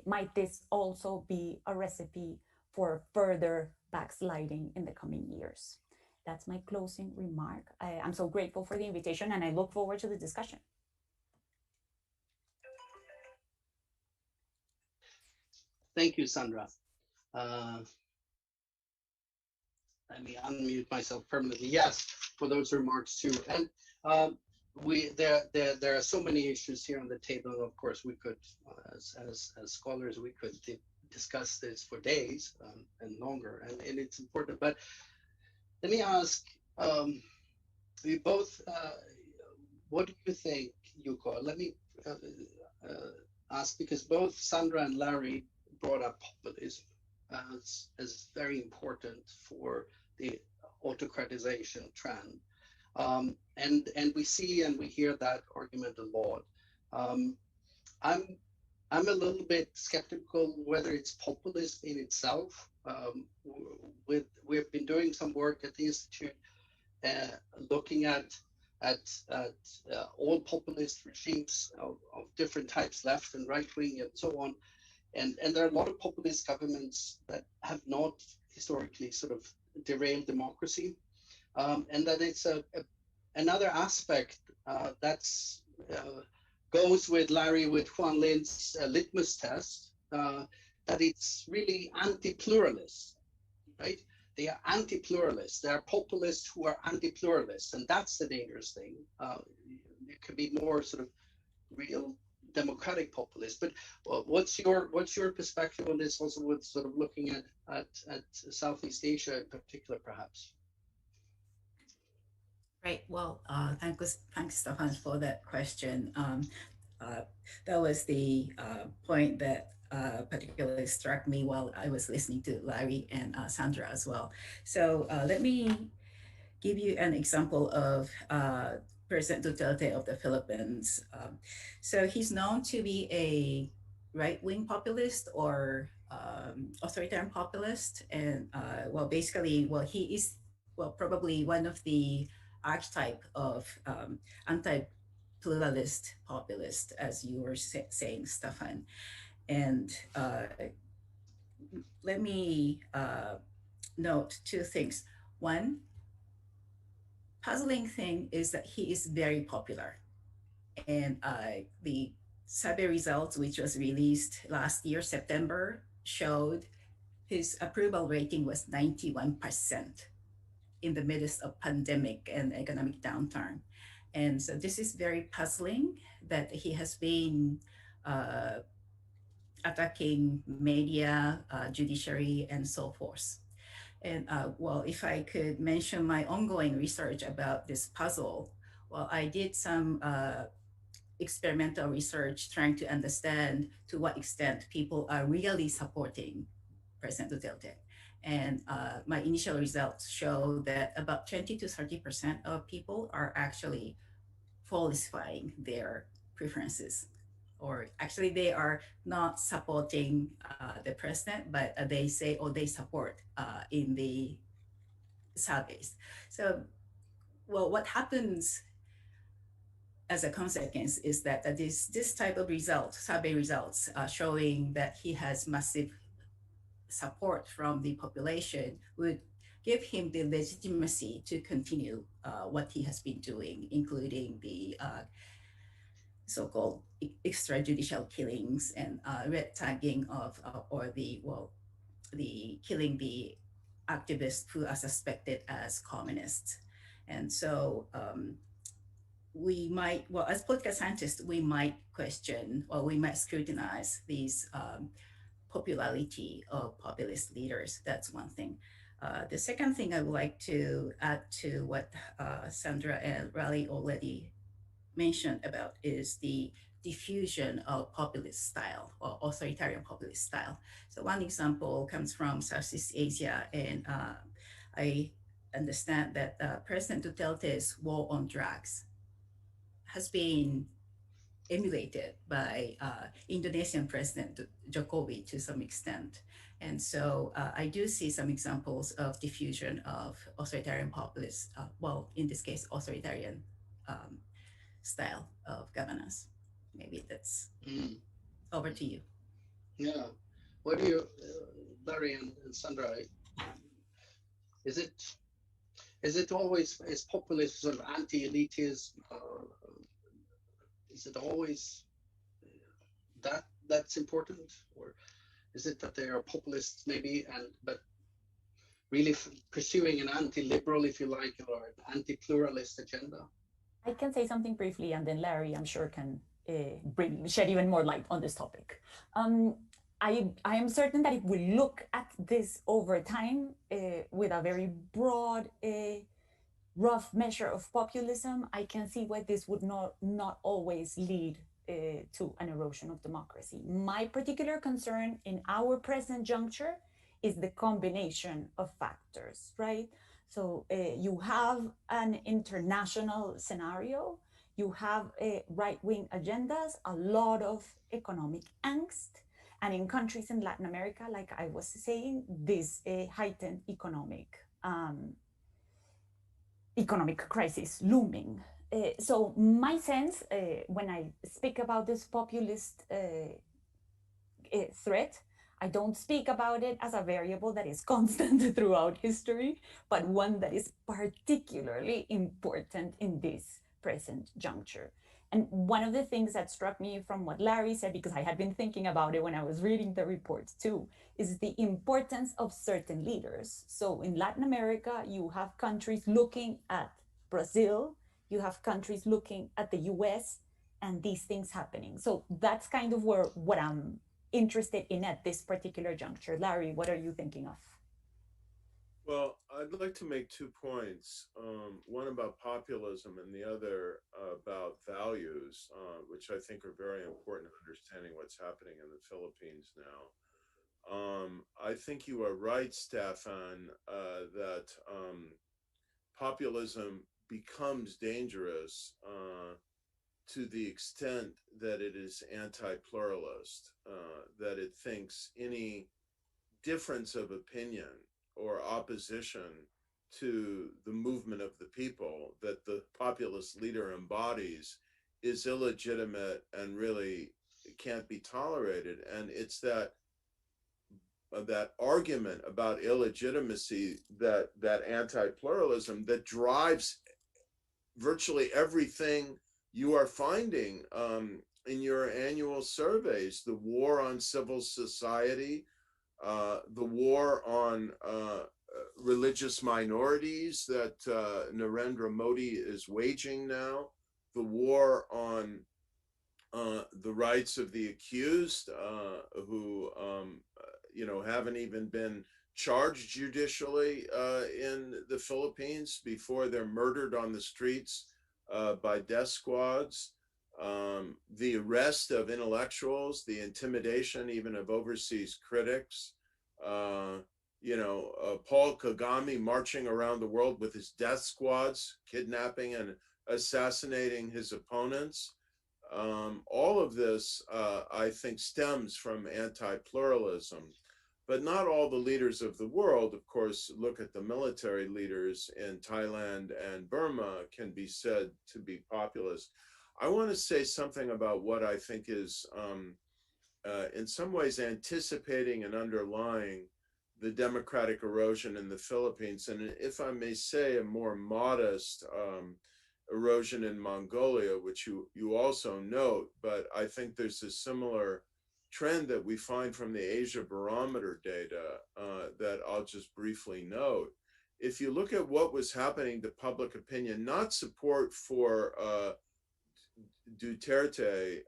might this also be a recipe for further backsliding in the coming years? That's my closing remark. I'm so grateful for the invitation, and I look forward to the discussion. Thank you, Sandra. Let me unmute myself permanently. Yes, for those remarks too. And there are so many issues here on the table. And of course, we could, as scholars, we could discuss this for days and longer. And it's important. But let me ask you both, what do you think, Yuko? Let me ask, because both Sandra and Larry brought up populism as very important for the autocratization trend. And we see and we hear that argument a lot. I'm a little bit skeptical whether it's populism in itself. We've been doing some work at the Institute looking at all populist regimes of different types, left and right wing and so on. And there are a lot of populist governments that have not historically sort of derailed democracy. And that it's another aspect that's goes with Larry, with Juan Lin's litmus test, that it's really anti-pluralist, right? They are anti-pluralists. They are populists who are anti-pluralists, and that's the dangerous thing. It could be more sort of real democratic populists. But what's your perspective on this? Also, with sort of looking at Southeast Asia in particular, perhaps. Right. Well, thanks, Staffan, for that question. That was the point that particularly struck me while I was listening to Larry and Sandra as well. So let me give you an example of President Duterte of the Philippines. So he's known to be a right-wing populist or authoritarian populist. And he is, probably one of the archetype of anti-pluralist populist, as you were saying, Staffan. And let me note two things. One, puzzling thing is that he is very popular. And the survey results, which was released last year, September, showed his approval rating was 91% in the midst of pandemic and economic downturn. And so this is very puzzling that he has been attacking media, judiciary, and so forth. And well, if I could mention my ongoing research about this puzzle, well, I did some experimental research trying to understand to what extent people are really supporting President Duterte. And my initial results show that about 20 to 30% of people are actually falsifying their preferences. Or actually, they are not supporting the president, but they say, oh, they support in the surveys. So, well, what happens as a consequence is that this type of results, survey results, showing that he has massive support from the population would give him the legitimacy to continue what he has been doing, including the so-called extrajudicial killings and red tagging of, or the, well, the killing the activists who are suspected as communists. And so we might, well, as political scientists, we might question or we might scrutinize these popularity of populist leaders. That's one thing. The second thing I would like to add to what Sandra and Raleigh already mentioned about is the diffusion of populist style or authoritarian populist style. So one example comes from Southeast Asia, and I understand that President Duterte's war on drugs has been emulated by Indonesian President Jokowi to some extent. And so I do see some examples of diffusion of authoritarian populist, well, in this case, authoritarian style of governance. Maybe that's over to you. Yeah. What do you, Larry and Sandra, is it always, is populist sort of anti-elitism? Is it always that's important, or is it that they are populists maybe, but really pursuing an anti-liberal, if you like, or an anti-pluralist agenda? I can say something briefly, and then Larry, I'm sure, can shed even more light on this topic. I am certain that if we look at this over time with a very broad, rough measure of populism, I can see why this would not always lead to an erosion of democracy. My particular concern in our present juncture is the combination of factors, right? So you have an international scenario, you have right-wing agendas, a lot of economic angst, and in countries in Latin America, like I was saying, this heightened economic crisis looming. So my sense, when I speak about this populist threat, I don't speak about it as a variable that is constant throughout history, but one that is particularly important in this present juncture. And one of the things that struck me from what Larry said, because I had been thinking about it when I was reading the report too, is the importance of certain leaders. So in Latin America, you have countries looking at Brazil, you have countries looking at the US, and these things happening. So that's kind of what I'm interested in at this particular juncture. Larry, what are you thinking of? Well, I'd like to make 2 points, one about populism and the other about values, which I think are very important in understanding what's happening in the Philippines now. I think you are right, Staffan, that populism becomes dangerous to the extent that it is anti-pluralist, that it thinks any difference of opinion or opposition to the movement of the people that the populist leader embodies is illegitimate and really can't be tolerated. And it's that that argument about illegitimacy, that anti-pluralism that drives virtually everything you are finding in your annual surveys. The war on civil society, the war on religious minorities that Narendra Modi is waging now, the war on the rights of the accused who haven't even been charged judicially in the Philippines before they're murdered on the streets by death squads, the arrest of intellectuals, the intimidation even of overseas critics, Paul Kagame marching around the world with his death squads, kidnapping and assassinating his opponents. All of this, I think, stems from anti-pluralism. But not all the leaders of the world, of course, look at the military leaders in Thailand and Burma, can be said to be populist. I want to say something about what I think is, in some ways, anticipating and underlying the democratic erosion in the Philippines, and if I may say, a more modest erosion in Mongolia, which you also note, but I think there's a similar trend that we find from the Asia Barometer data that I'll just briefly note. If you look at what was happening to public opinion, not support for Duterte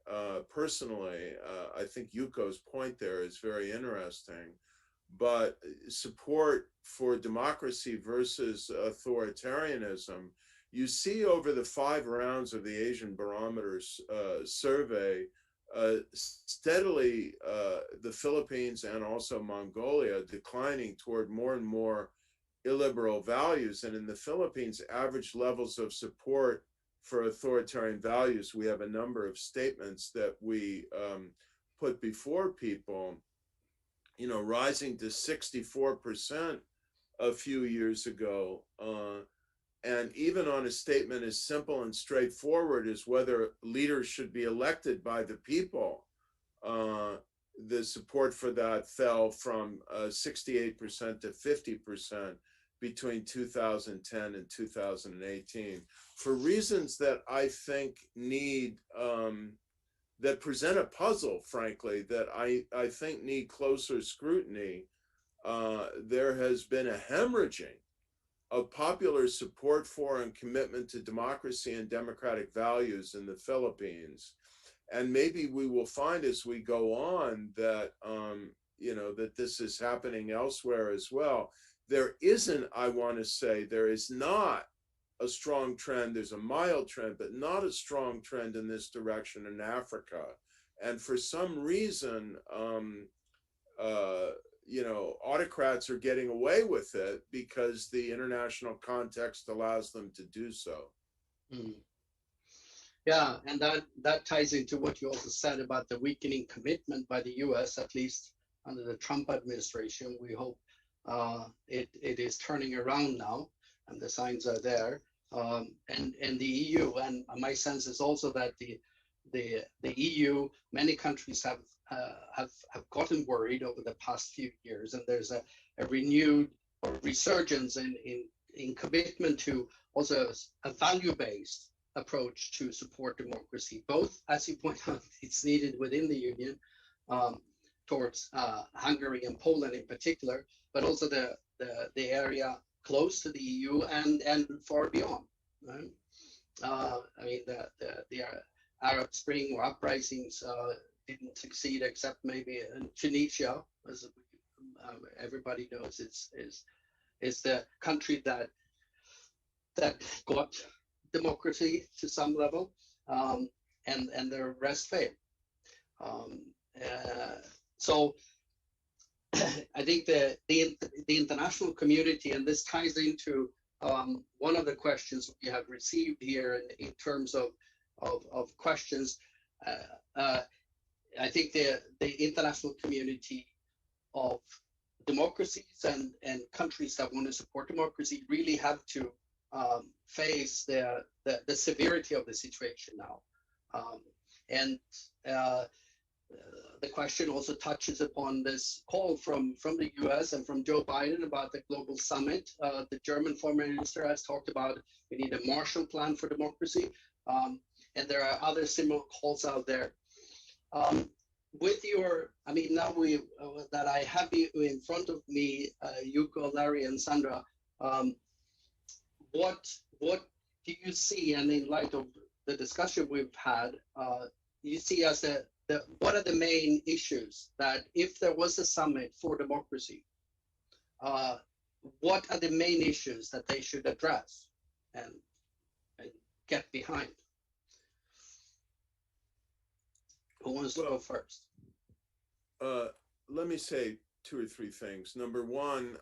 personally, I think Yuko's point there is very interesting, but support for democracy versus authoritarianism, you see over the 5 rounds of the Asian Barometer's survey, steadily the Philippines and also Mongolia declining toward more and more illiberal values. And in the Philippines, average levels of support for authoritarian values, we have a number of statements that we put before people, rising to 64% a few years ago. And even on a statement as simple and straightforward as whether leaders should be elected by the people, the support for that fell from 68% to 50% between 2010 and 2018, for reasons that I think that present a puzzle, frankly, that I think need closer scrutiny. There has been a hemorrhaging of popular support for and commitment to democracy and democratic values in the Philippines. And maybe we will find as we go on that, that this is happening elsewhere as well. There isn't, I want to say, there is not a strong trend. There's a mild trend, but not a strong trend in this direction in Africa. And for some reason, autocrats are getting away with it because the international context allows them to do so. Mm. Yeah, and that ties into what you also said about the weakening commitment by the US, at least under the Trump administration. We hope it is turning around now, and the signs are there. And the EU, and my sense is also that the EU, many countries have gotten worried over the past few years, and there's a renewed resurgence in commitment to also a value-based approach to support democracy, both, as you point out, it's needed within the Union, towards Hungary and Poland in particular, but also the area close to the EU and far beyond. Right? I mean, the Arab Spring or uprisings didn't succeed, except maybe in Tunisia, as everybody knows, is the country that got democracy to some level, and the rest failed. So I think the international community, and this ties into one of the questions we have received here in terms of questions. I think the international community of democracies and countries that want to support democracy really have to face the severity of the situation now. the question also touches upon this call from the US and from Joe Biden about the global summit. The German foreign minister has talked about we need a Marshall Plan for democracy. And there are other similar calls out there. With your, I mean, now that I have you in front of me, Yuko, Larry, and Sandra, what do you see, and in light of the discussion we've had, you see as what are the main issues that if there was a summit for democracy, what are the main issues that they should address and get behind? Who wants to go first? Let me say 2 or 3 things. Number one,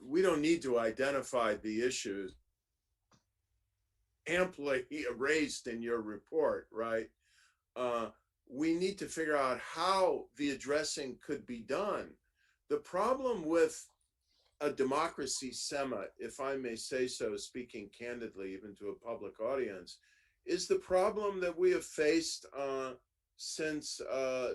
we don't need to identify the issues amply erased in your report, right? We need to figure out how the addressing could be done. The problem with a democracy summit, if I may say so, speaking candidly, even to a public audience, is the problem that we have faced since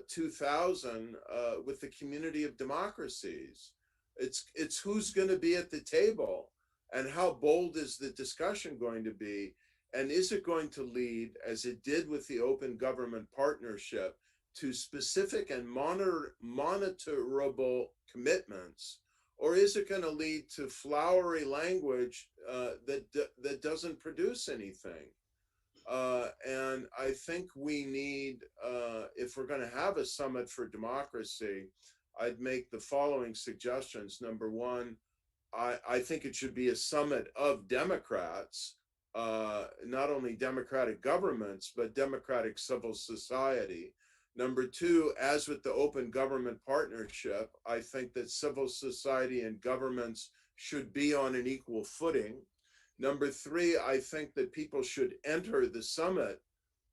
2000 with the community of democracies. It's who's going to be at the table, and how bold is the discussion going to be, and is it going to lead, as it did with the Open Government Partnership, to specific and monitorable commitments, or is it going to lead to flowery language that doesn't produce anything? And I think we need, if we're going to have a summit for democracy, I'd make the following suggestions. Number one, I think it should be a summit of Democrats, not only democratic governments, but democratic civil society. Number two, as with the Open Government Partnership, I think that civil society and governments should be on an equal footing. Number three, I think that people should enter the summit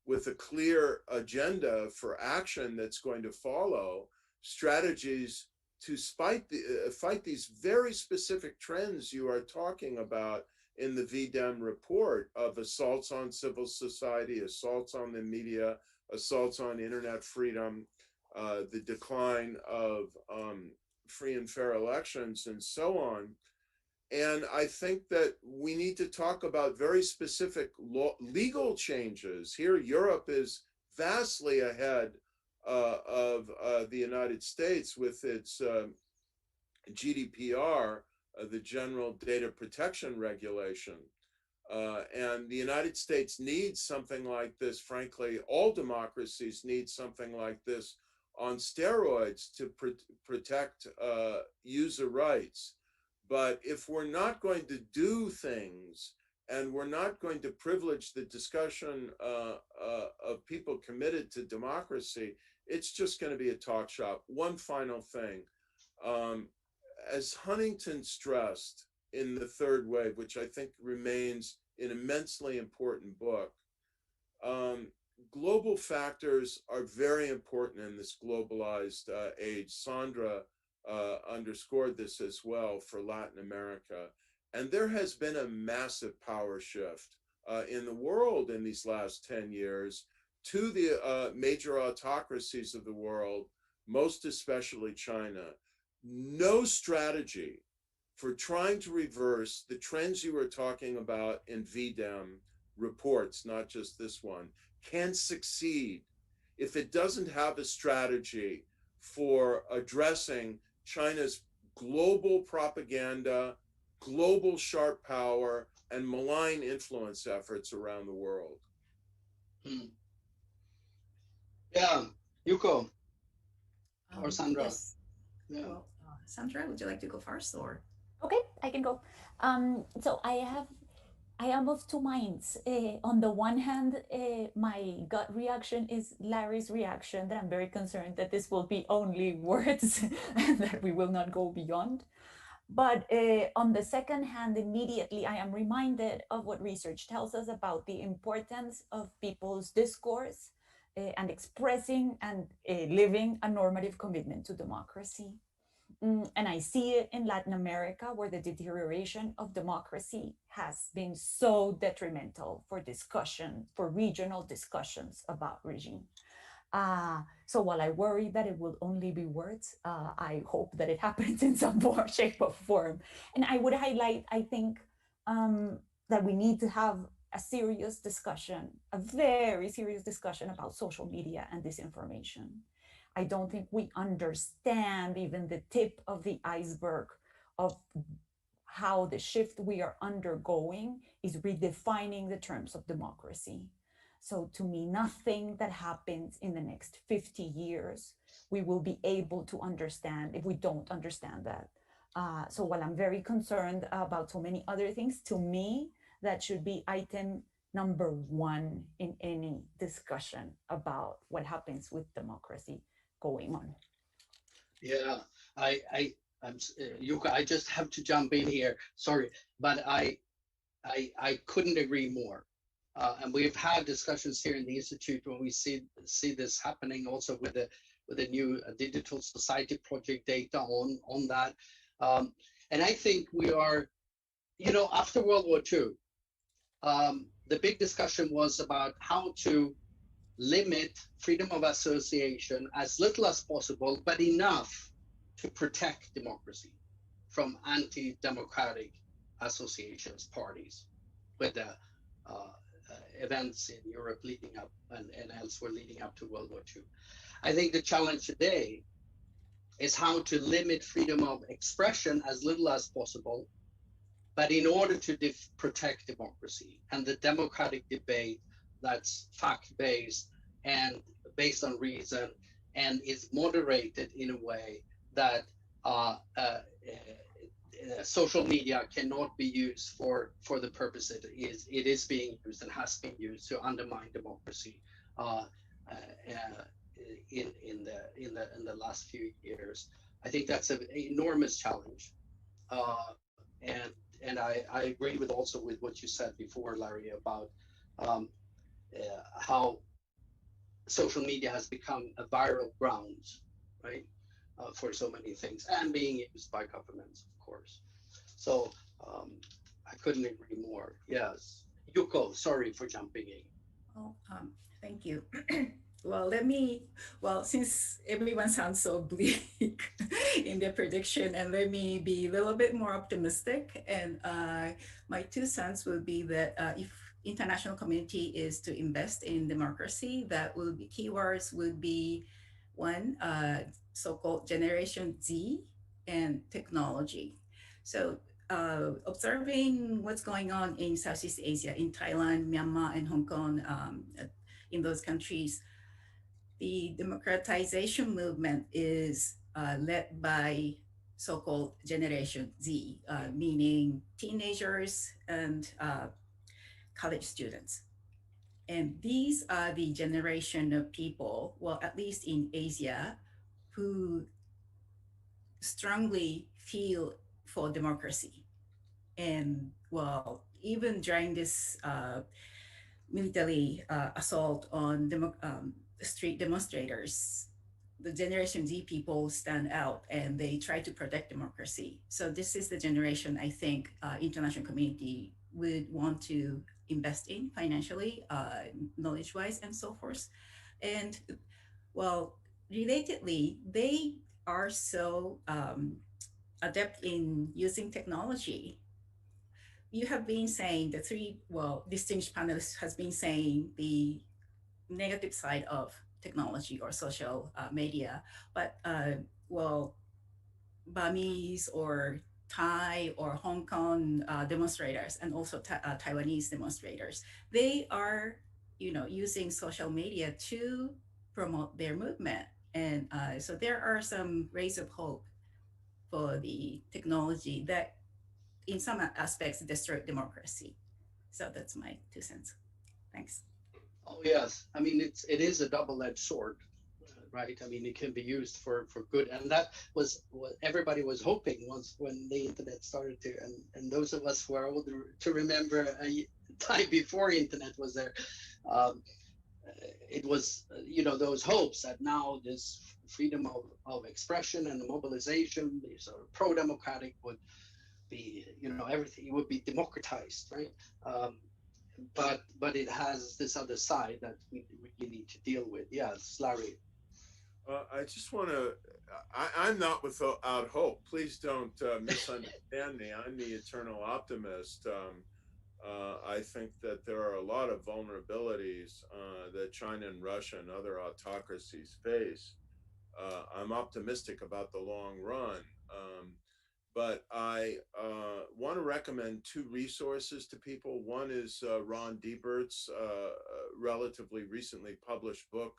with a clear agenda for action that's going to follow, strategies to fight these very specific trends you are talking about in the V-Dem report of assaults on civil society, assaults on the media, assaults on internet freedom, the decline of free and fair elections, and so on. And I think that we need to talk about very specific legal changes. Here, Europe is vastly ahead of the United States with its GDPR, the General Data Protection Regulation. And the United States needs something like this. Frankly, all democracies need something like this on steroids to protect user rights. But if we're not going to do things, and we're not going to privilege the discussion of people committed to democracy, it's just going to be a talk shop. One final thing. As Huntington stressed in The Third Wave, which I think remains an immensely important book, global factors are very important in this globalized age. Sandra underscored this as well for Latin America. And there has been a massive power shift in the world in these last 10 years to the major autocracies of the world, most especially China. No strategy for trying to reverse the trends you were talking about in V-Dem reports, not just this one, can succeed if it doesn't have a strategy for addressing China's global propaganda, global sharp power, and malign influence efforts around the world. Yeah, Yuko or Sandra. Yes. Yeah. Well, Sandra, would you like to go first, or? Okay, I can go. So I am of two minds. On the one hand, my gut reaction is Larry's reaction, that I'm very concerned that this will be only words and that we will not go beyond. But on the second hand, immediately I am reminded of what research tells us about the importance of people's discourse and expressing and living a normative commitment to democracy. And I see it in Latin America, where the deterioration of democracy has been so detrimental for discussion, for regional discussions about regime. So while I worry that it will only be words, I hope that it happens in some form, shape, or form. And I would highlight, I think, that we need to have a serious discussion, a very serious discussion about social media and disinformation. I don't think we understand even the tip of the iceberg of how the shift we are undergoing is redefining the terms of democracy. So to me, nothing that happens in the next 50 years, we will be able to understand if we don't understand that. So while I'm very concerned about so many other things, to me, that should be item number one in any discussion about what happens with democracy going on. Yeah, I'm Yuka, I just have to jump in here. Sorry, but I couldn't agree more. And we've had discussions here in the Institute when we see this happening also with the new Digital Society Project data on that. And I think we are, you know, after World War II, the big discussion was about how to limit freedom of association as little as possible, but enough to protect democracy from anti-democratic associations, parties, with the events in Europe leading up and elsewhere leading up to World War II. I think the challenge today is how to limit freedom of expression as little as possible, but in order to protect democracy and the democratic debate that's fact-based and based on reason and is moderated in a way that social media cannot be used for the purpose it is being used and has been used to undermine democracy in the last few years. I think that's an enormous challenge, and I agree with also with what you said before, Larry, about how social media has become a viral ground, right, for so many things, and being used by governments, of course. So I couldn't agree more. Yes, Yuko, sorry for jumping in. Oh, thank you. Well, since everyone sounds so bleak in their prediction, and let me be a little bit more optimistic. And my 2 cents would be that if international community is to invest in democracy, that will be keywords would be one, so-called Generation Z and technology. So observing what's going on in Southeast Asia, in Thailand, Myanmar, and Hong Kong, in those countries, the democratization movement is led by so-called Generation Z, meaning teenagers and college students. And these are the generation of people, well, at least in Asia, who strongly feel for democracy. And well, even during this military assault on street demonstrators, the Generation Z people stand out and they try to protect democracy. So this is the generation I think international community would want to invest in financially, knowledge-wise, and so forth. And well, relatedly, they are so adept in using technology. You have been saying the three, well, distinguished panelists has been saying the negative side of technology or social media, but well, Burmese or Thai or Hong Kong demonstrators, and also Taiwanese demonstrators, they are, you know, using social media to promote their movement. And so there are some rays of hope for the technology that in some aspects destroyed democracy. So that's my 2 cents. Thanks. Oh yes, I mean it is a double-edged sword, right? I mean it can be used for good, and that was what everybody was hoping was when the internet started to, and those of us who are older to remember a time before internet was there, it was, you know, those hopes that now this freedom of expression and mobilization, the sort of pro-democratic would be, you know, everything would be democratized, right? but it has this other side that we really need to deal with. Yes, Larry. I just want to, I'm not without hope. Please don't misunderstand me. I'm the eternal optimist. I think that there are a lot of vulnerabilities that China and Russia and other autocracies face. I'm optimistic about the long run. But I want to recommend two resources to people. One is Ron Diebert's relatively recently published book,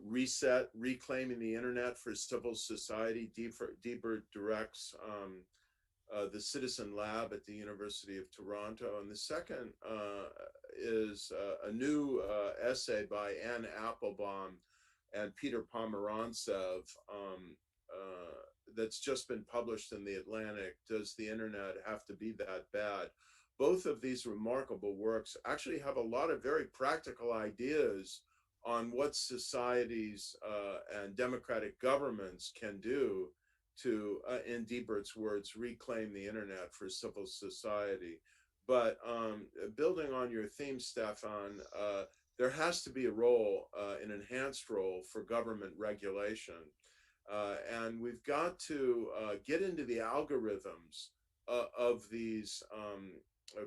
Reset, Reclaiming the Internet for Civil Society. Diebert directs the Citizen Lab at the University of Toronto. And the second is a new essay by Anne Applebaum and Peter Pomerantsev that's just been published in The Atlantic, Does the Internet Have to Be That Bad? Both of these remarkable works actually have a lot of very practical ideas on what societies and democratic governments can do to, in Diebert's words, reclaim the internet for civil society. But building on your theme, Staffan, there has to be a role, an enhanced role for government regulation. And we've got to get into the algorithms of these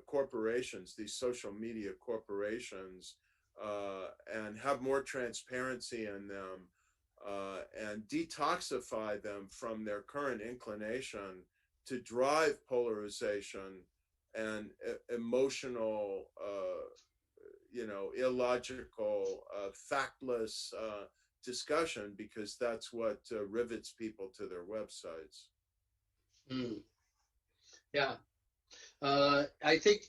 corporations, these social media corporations, and have more transparency in them, and detoxify them from their current inclination to drive polarization and emotional, illogical, factless discussion, because that's what rivets people to their websites. Yeah, I think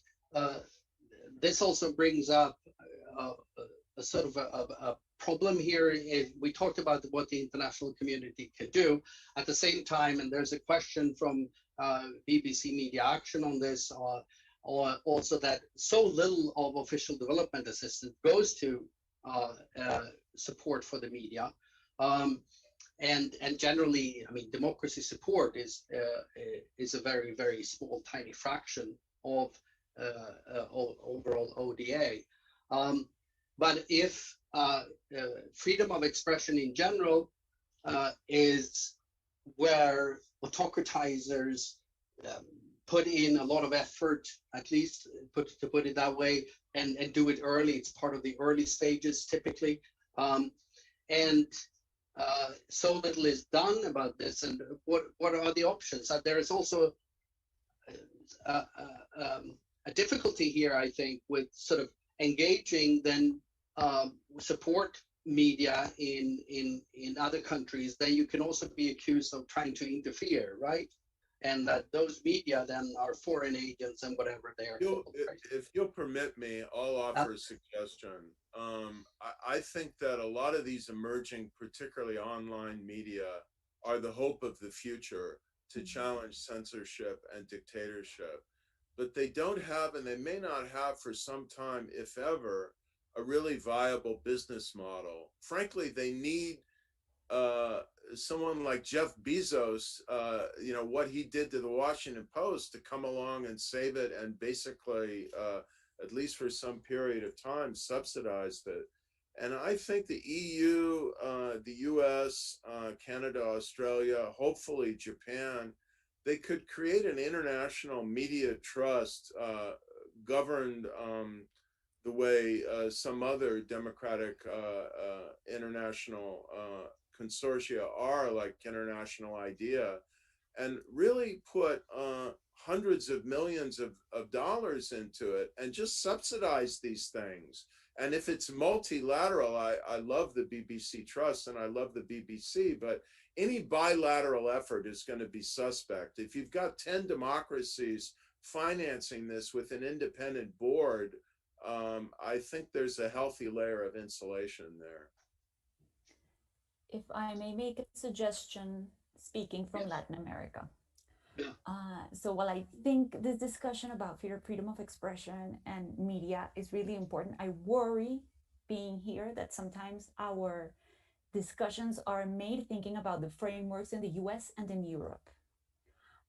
this also brings up a sort of a problem here. If we talked about what the international community can do at the same time, and there's a question from BBC Media Action on this, or also that so little of official development assistance goes to support for the media, and generally, I mean, democracy support is a very, very small, tiny fraction of overall ODA. But if freedom of expression in general is where autocratizers put in a lot of effort, at least to put it that way, and do it early. It's part of the early stages typically. And so little is done about this. And what are the options? There is also a difficulty here, I think, with sort of engaging then support media in other countries. Then you can also be accused of trying to interfere, right? And that those media then are foreign agents and whatever they are called. Right? If you'll permit me, I'll offer a suggestion. I think that a lot of these emerging, particularly online media, are the hope of the future to challenge censorship and dictatorship. But they don't have, and they may not have for some time, if ever, a really viable business model. Frankly, they need someone like Jeff Bezos, what he did to the Washington Post, to come along and save it and basically, at least for some period of time, subsidized it. And I think the EU, the US, Canada, Australia, hopefully Japan, they could create an international media trust governed the way some other democratic international consortia are, like International IDEA, and really put hundreds of millions of dollars into it and just subsidize these things. And if it's multilateral, I love the BBC Trust and I love the BBC, but any bilateral effort is going to be suspect. If you've got 10 democracies financing this with an independent board, I think there's a healthy layer of insulation there. If I may make a suggestion, speaking from Latin America. So while I think this discussion about freedom of expression and media is really important, I worry, being here, that sometimes our discussions are made thinking about the frameworks in the US and in Europe.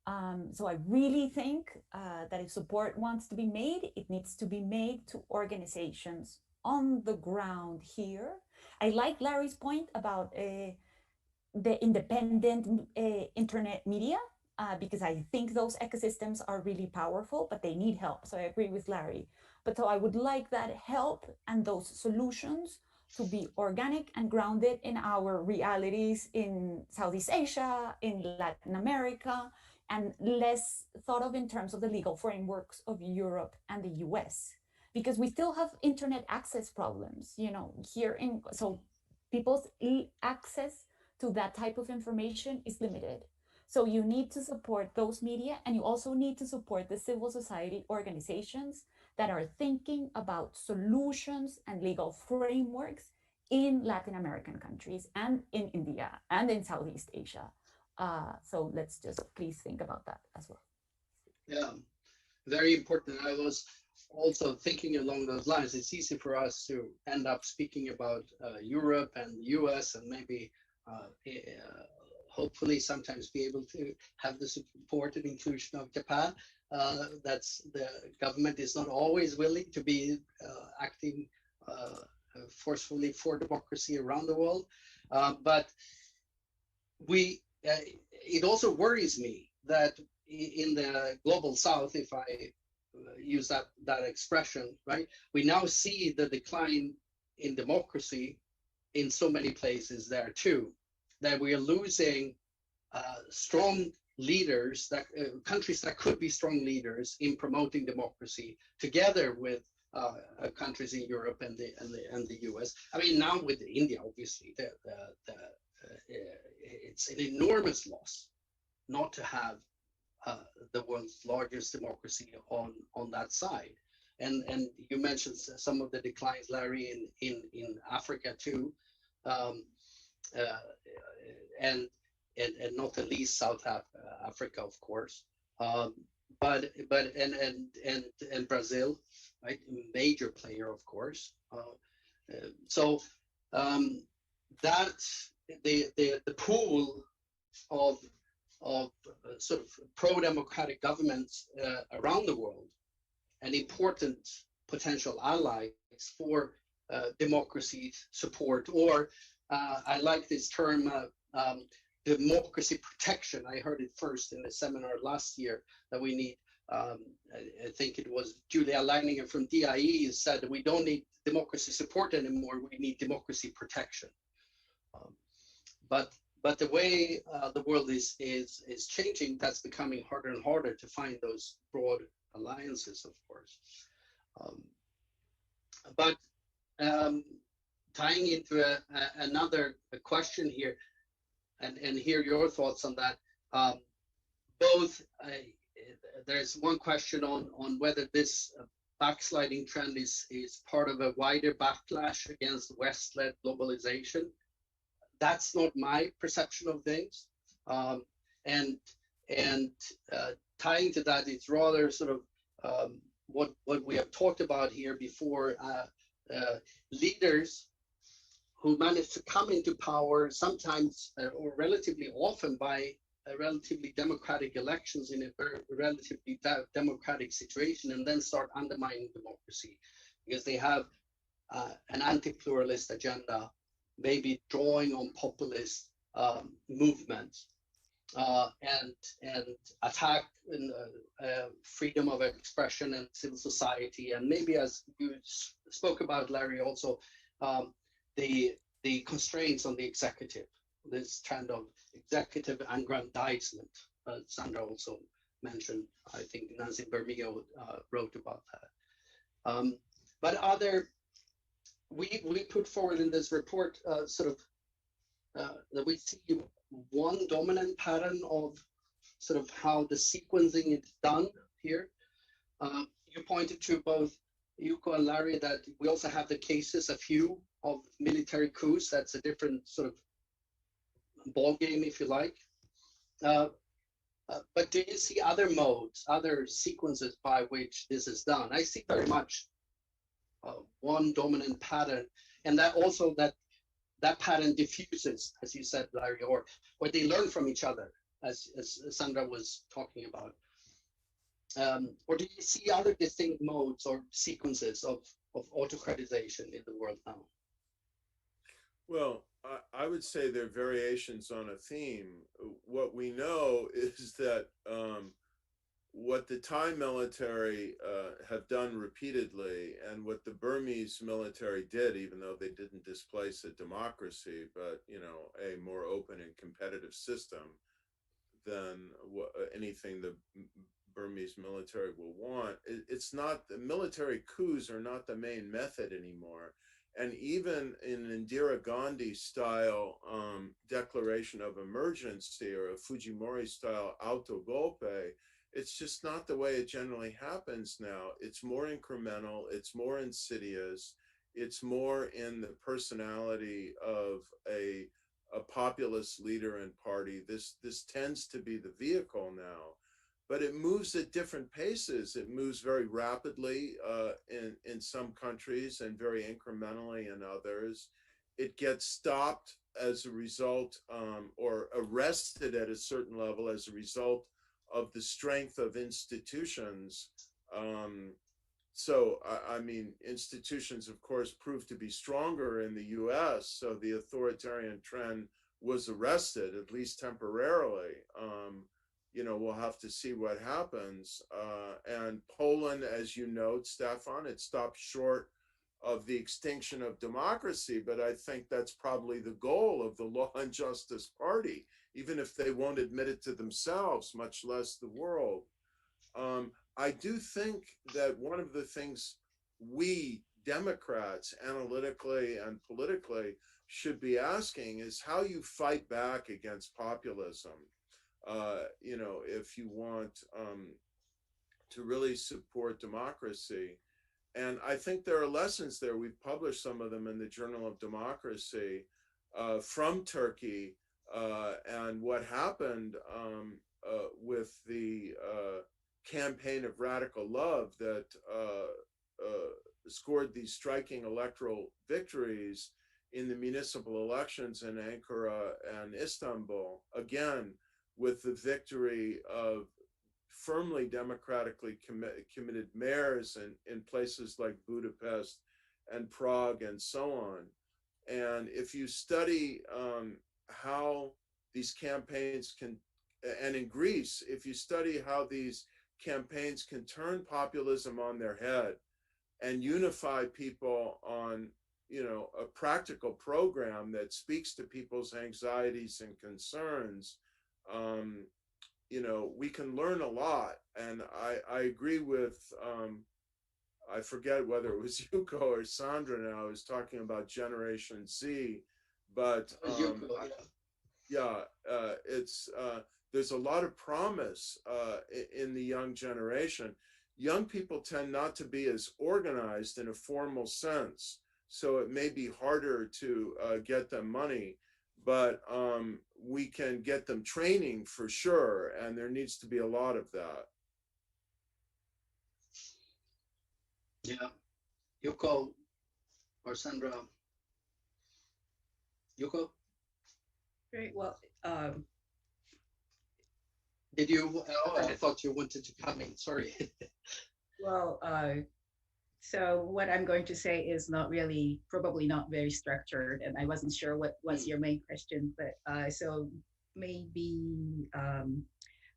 So I really think that if support wants to be made, it needs to be made to organizations on the ground here. I like Larry's point about the independent internet media, because I think those ecosystems are really powerful, but they need help. So I agree with Larry. But so I would like that help and those solutions to be organic and grounded in our realities in Southeast Asia, in Latin America, and less thought of in terms of the legal frameworks of Europe and the US. Because we still have internet access problems, you know, here in, so people's access to that type of information is limited. So you need to support those media, and you also need to support the civil society organizations that are thinking about solutions and legal frameworks in Latin American countries and in India and in Southeast Asia. So let's just please think about that as well. Yeah, very important. I was also thinking along those lines. It's easy for us to end up speaking about Europe and the US, and maybe hopefully sometimes be able to have the support and inclusion of Japan. That's the government is not always willing to be acting forcefully for democracy around the world. But it also worries me that in the global south, if I use that expression, right, we now see the decline in democracy in so many places there too, that we are losing strong leaders, that countries that could be strong leaders in promoting democracy, together with countries in Europe and the US. I mean, now with India, obviously, it's an enormous loss not to have the world's largest democracy on that side. And you mentioned some of the declines, Larry, in Africa too, and not the least South Africa, of course, but Brazil, right, major player, of course. So that the pool of sort of pro-democratic governments around the world, and important potential allies for democracy support, or I like this term, democracy protection. I heard it first in a seminar last year, that we need, I think it was Julia Leininger from DIE said that we don't need democracy support anymore, we need democracy protection. But the way the world is changing, that's becoming harder and harder to find those broad alliances, of course. But tying into another question here, and hear your thoughts on that. Both, there's one question on whether this backsliding trend is part of a wider backlash against West-led globalization. That's not my perception of things. And tying to that, it's rather sort of what we have talked about here before, leaders who manage to come into power sometimes or relatively often by relatively democratic elections in a very relatively democratic situation, and then start undermining democracy because they have an anti-pluralist agenda, maybe drawing on populist movements and attack freedom of expression and civil society, and maybe, as you spoke about, Larry, also the constraints on the executive, this trend of executive aggrandizement. Sandra also mentioned, I think Nancy Bermeo wrote about that. But we put forward in this report sort of that we see one dominant pattern of sort of how the sequencing is done here. You pointed to both Yuko and Larry that we also have the cases, a few, of military coups. That's a different sort of ball game, if you like. But do you see other modes, other sequences by which this is done? I see very much one dominant pattern, and that also that pattern diffuses, as you said, Larry, or they learn from each other. as Sandra was talking about? Or do you see other distinct modes or sequences of autocratization in the world now? Well, I would say they're variations on a theme. What we know is that what the Thai military have done repeatedly, and what the Burmese military did, even though they didn't displace a democracy, but a more open and competitive system than anything the Burmese military will want. It's not, the military coups are not the main method anymore. And even in Indira Gandhi style declaration of emergency, or a Fujimori style autogolpe, it's just not the way it generally happens now. It's more incremental, it's more insidious, it's more in the personality of a populist leader and party. This tends to be the vehicle now, but it moves at different paces. It moves very rapidly in some countries and very incrementally in others. It gets stopped as a result, or arrested at a certain level as a result of the strength of institutions. So, I mean, institutions, of course, proved to be stronger in the US, so the authoritarian trend was arrested, at least temporarily. We'll have to see what happens. And Poland, as you note, Staffan, it stopped short of the extinction of democracy, but I think that's probably the goal of the Law and Justice Party, even if they won't admit it to themselves, much less the world. I do think that one of the things we Democrats, analytically and politically, should be asking is how you fight back against populism. If you want to really support democracy. And I think there are lessons there. We've published some of them in the Journal of Democracy from Turkey, and what happened with the campaign of radical love that scored these striking electoral victories in the municipal elections in Ankara and Istanbul, again, with the victory of firmly democratically committed mayors in places like Budapest and Prague and so on. And if you study how these campaigns can, and in Greece, if you study how these campaigns can turn populism on their head and unify people on, a practical program that speaks to people's anxieties and concerns, we can learn a lot. And I agree with, I forget whether it was Yuko or Sandra now, was talking about Generation Z, but there's a lot of promise in the young generation. Young people tend not to be as organized in a formal sense, so it may be harder to get them money, but we can get them training for sure, and there needs to be a lot of that. Yeah. Yuko or Sandra? Yuko? Great. Well, did you? Oh, I thought you wanted to come in. Sorry. Well, so what I'm going to say is probably not very structured, and I wasn't sure what was your main question, but so maybe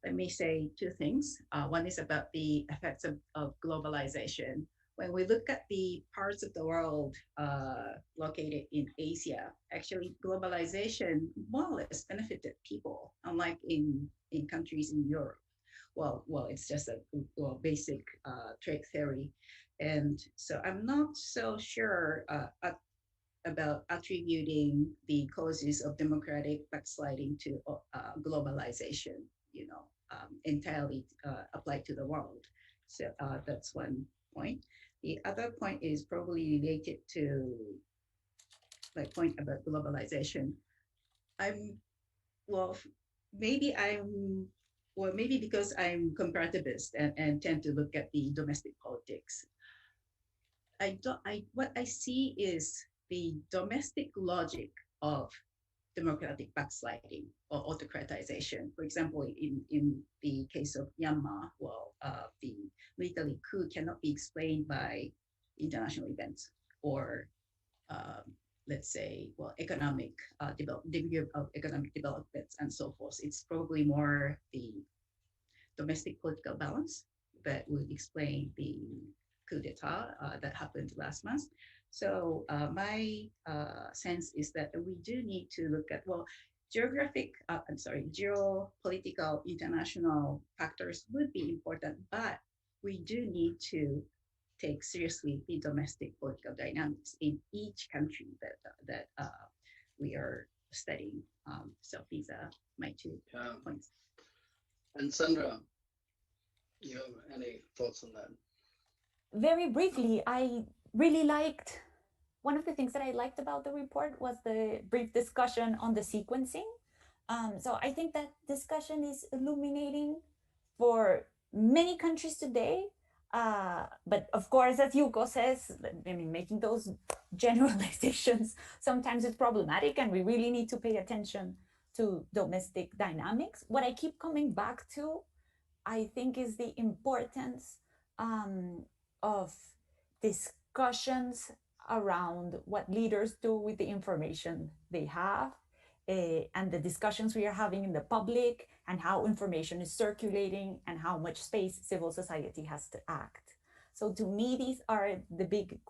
let me say two things. One is about the effects of globalization. When we look at the parts of the world located in Asia, actually globalization more or less benefited people, unlike in countries in Europe. Well, it's just a basic trade theory. And so I'm not so sure about attributing the causes of democratic backsliding to globalization, entirely applied to the world. So that's one point. The other point is probably related to my point about globalization. Maybe because I'm comparativist and tend to look at the domestic politics. What I see is the domestic logic of democratic backsliding or autocratization. For example, in the case of Myanmar, well, the military coup cannot be explained by international events or let's say, well, economic degree of economic developments and so forth. It's probably more the domestic political balance that would explain the coup d'etat that happened last month. So my sense is that we do need to look at, well, geopolitical international factors would be important, but we do need to take seriously the domestic political dynamics in each country that we are studying. So these are my 2 points. And Sandra, you have any thoughts on that? Very briefly, I really liked, one of the things that I liked about the report was the brief discussion on the sequencing. So I think that discussion is illuminating for many countries today. But of course, as Yuko says, I mean, making those generalizations sometimes is problematic, and we really need to pay attention to domestic dynamics. What I keep coming back to, I think, is the importance of discussions around what leaders do with the information they have, and the discussions we are having in the public, and how information is circulating, and how much space civil society has to act. So to me, these are the big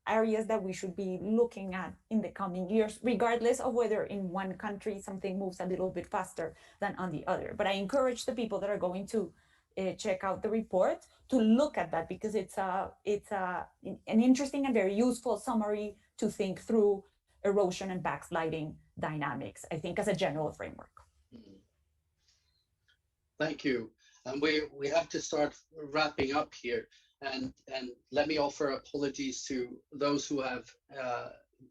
areas that we should be looking at in the coming years, regardless of whether in one country something moves a little bit faster than on the other. But I encourage the people that are going to check out the report to look at that, because it's an interesting and very useful summary to think through erosion and backsliding dynamics, I think, as a general framework. Thank you. And we have to start wrapping up here. And let me offer apologies to those who have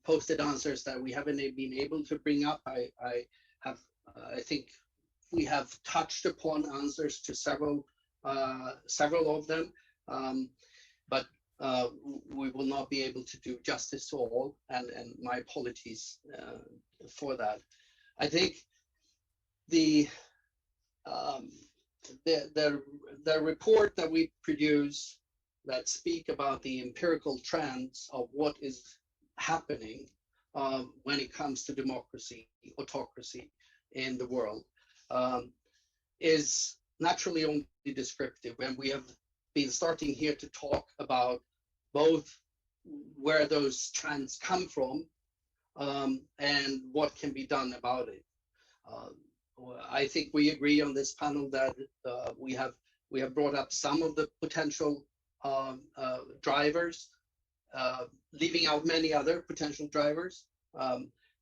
posted answers that we haven't been able to bring up. I think we have touched upon answers to several of them, but we will not be able to do justice to all, and my apologies for that. I think the report that we produce that speak about the empirical trends of what is happening when it comes to democracy, autocracy in the world is naturally only descriptive, and we have been starting here to talk about both where those trends come from and what can be done about it. I think we agree on this panel that we have brought up some of the potential drivers, leaving out many other potential drivers,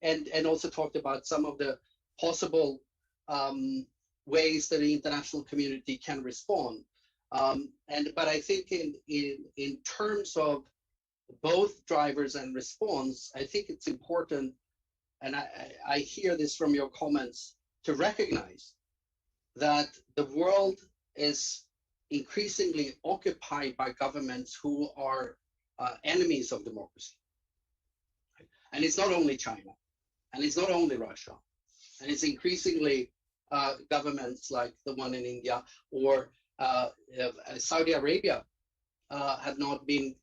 and also talked about some of the possible ways that the international community can respond. But I think in terms of both drivers and response, I think it's important, and I hear this from your comments, to recognize that the world is increasingly occupied by governments who are enemies of democracy. And it's not only China, and it's not only Russia, and it's increasingly governments like the one in India or Saudi Arabia have not been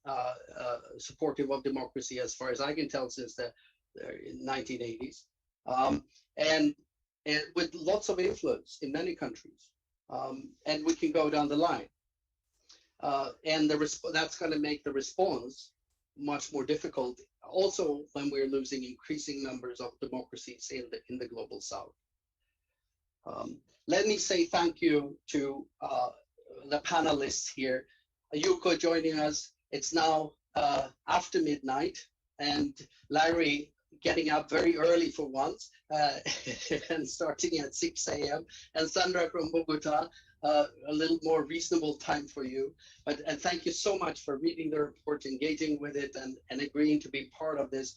supportive of democracy, as far as I can tell, since the 1980s, and with lots of influence in many countries, and we can go down the line, and that's going to make the response much more difficult. Also, when we're losing increasing numbers of democracies in the global South. Let me say thank you to the panelists here. Yuko joining us. It's now after midnight, and Larry getting up very early for once and starting at 6 a.m. and Sandra from Bogota, a little more reasonable time for you. And thank you so much for reading the report, engaging with it, and agreeing to be part of this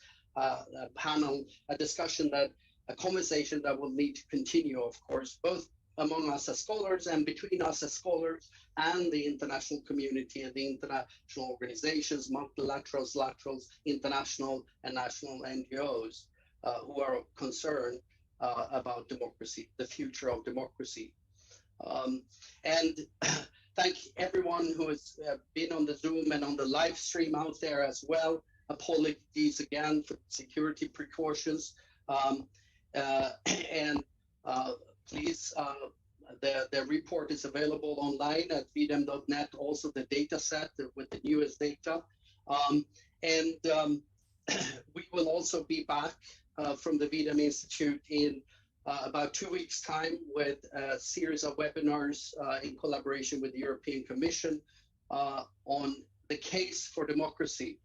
panel, a conversation that will need to continue, of course, both among us as scholars and between us as scholars and the international community and the international organizations, multilaterals, laterals, international and national NGOs. who are concerned about democracy, the future of democracy. And thank everyone who has been on the Zoom and on the live stream out there as well. Apologies again for security precautions. Please, the report is available online at V-Dem.net, also the data set with the newest data. We will also be back from the V-Dem Institute in about 2 weeks' time with a series of webinars in collaboration with the European Commission on the case for democracy,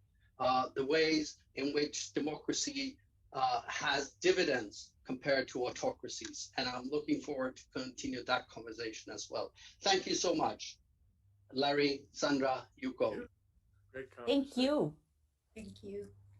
the ways in which democracy has dividends compared to autocracies. And I'm looking forward to continue that conversation as well. Thank you so much. Larry, Sandra, Yuko. Great Thank you. Thank you.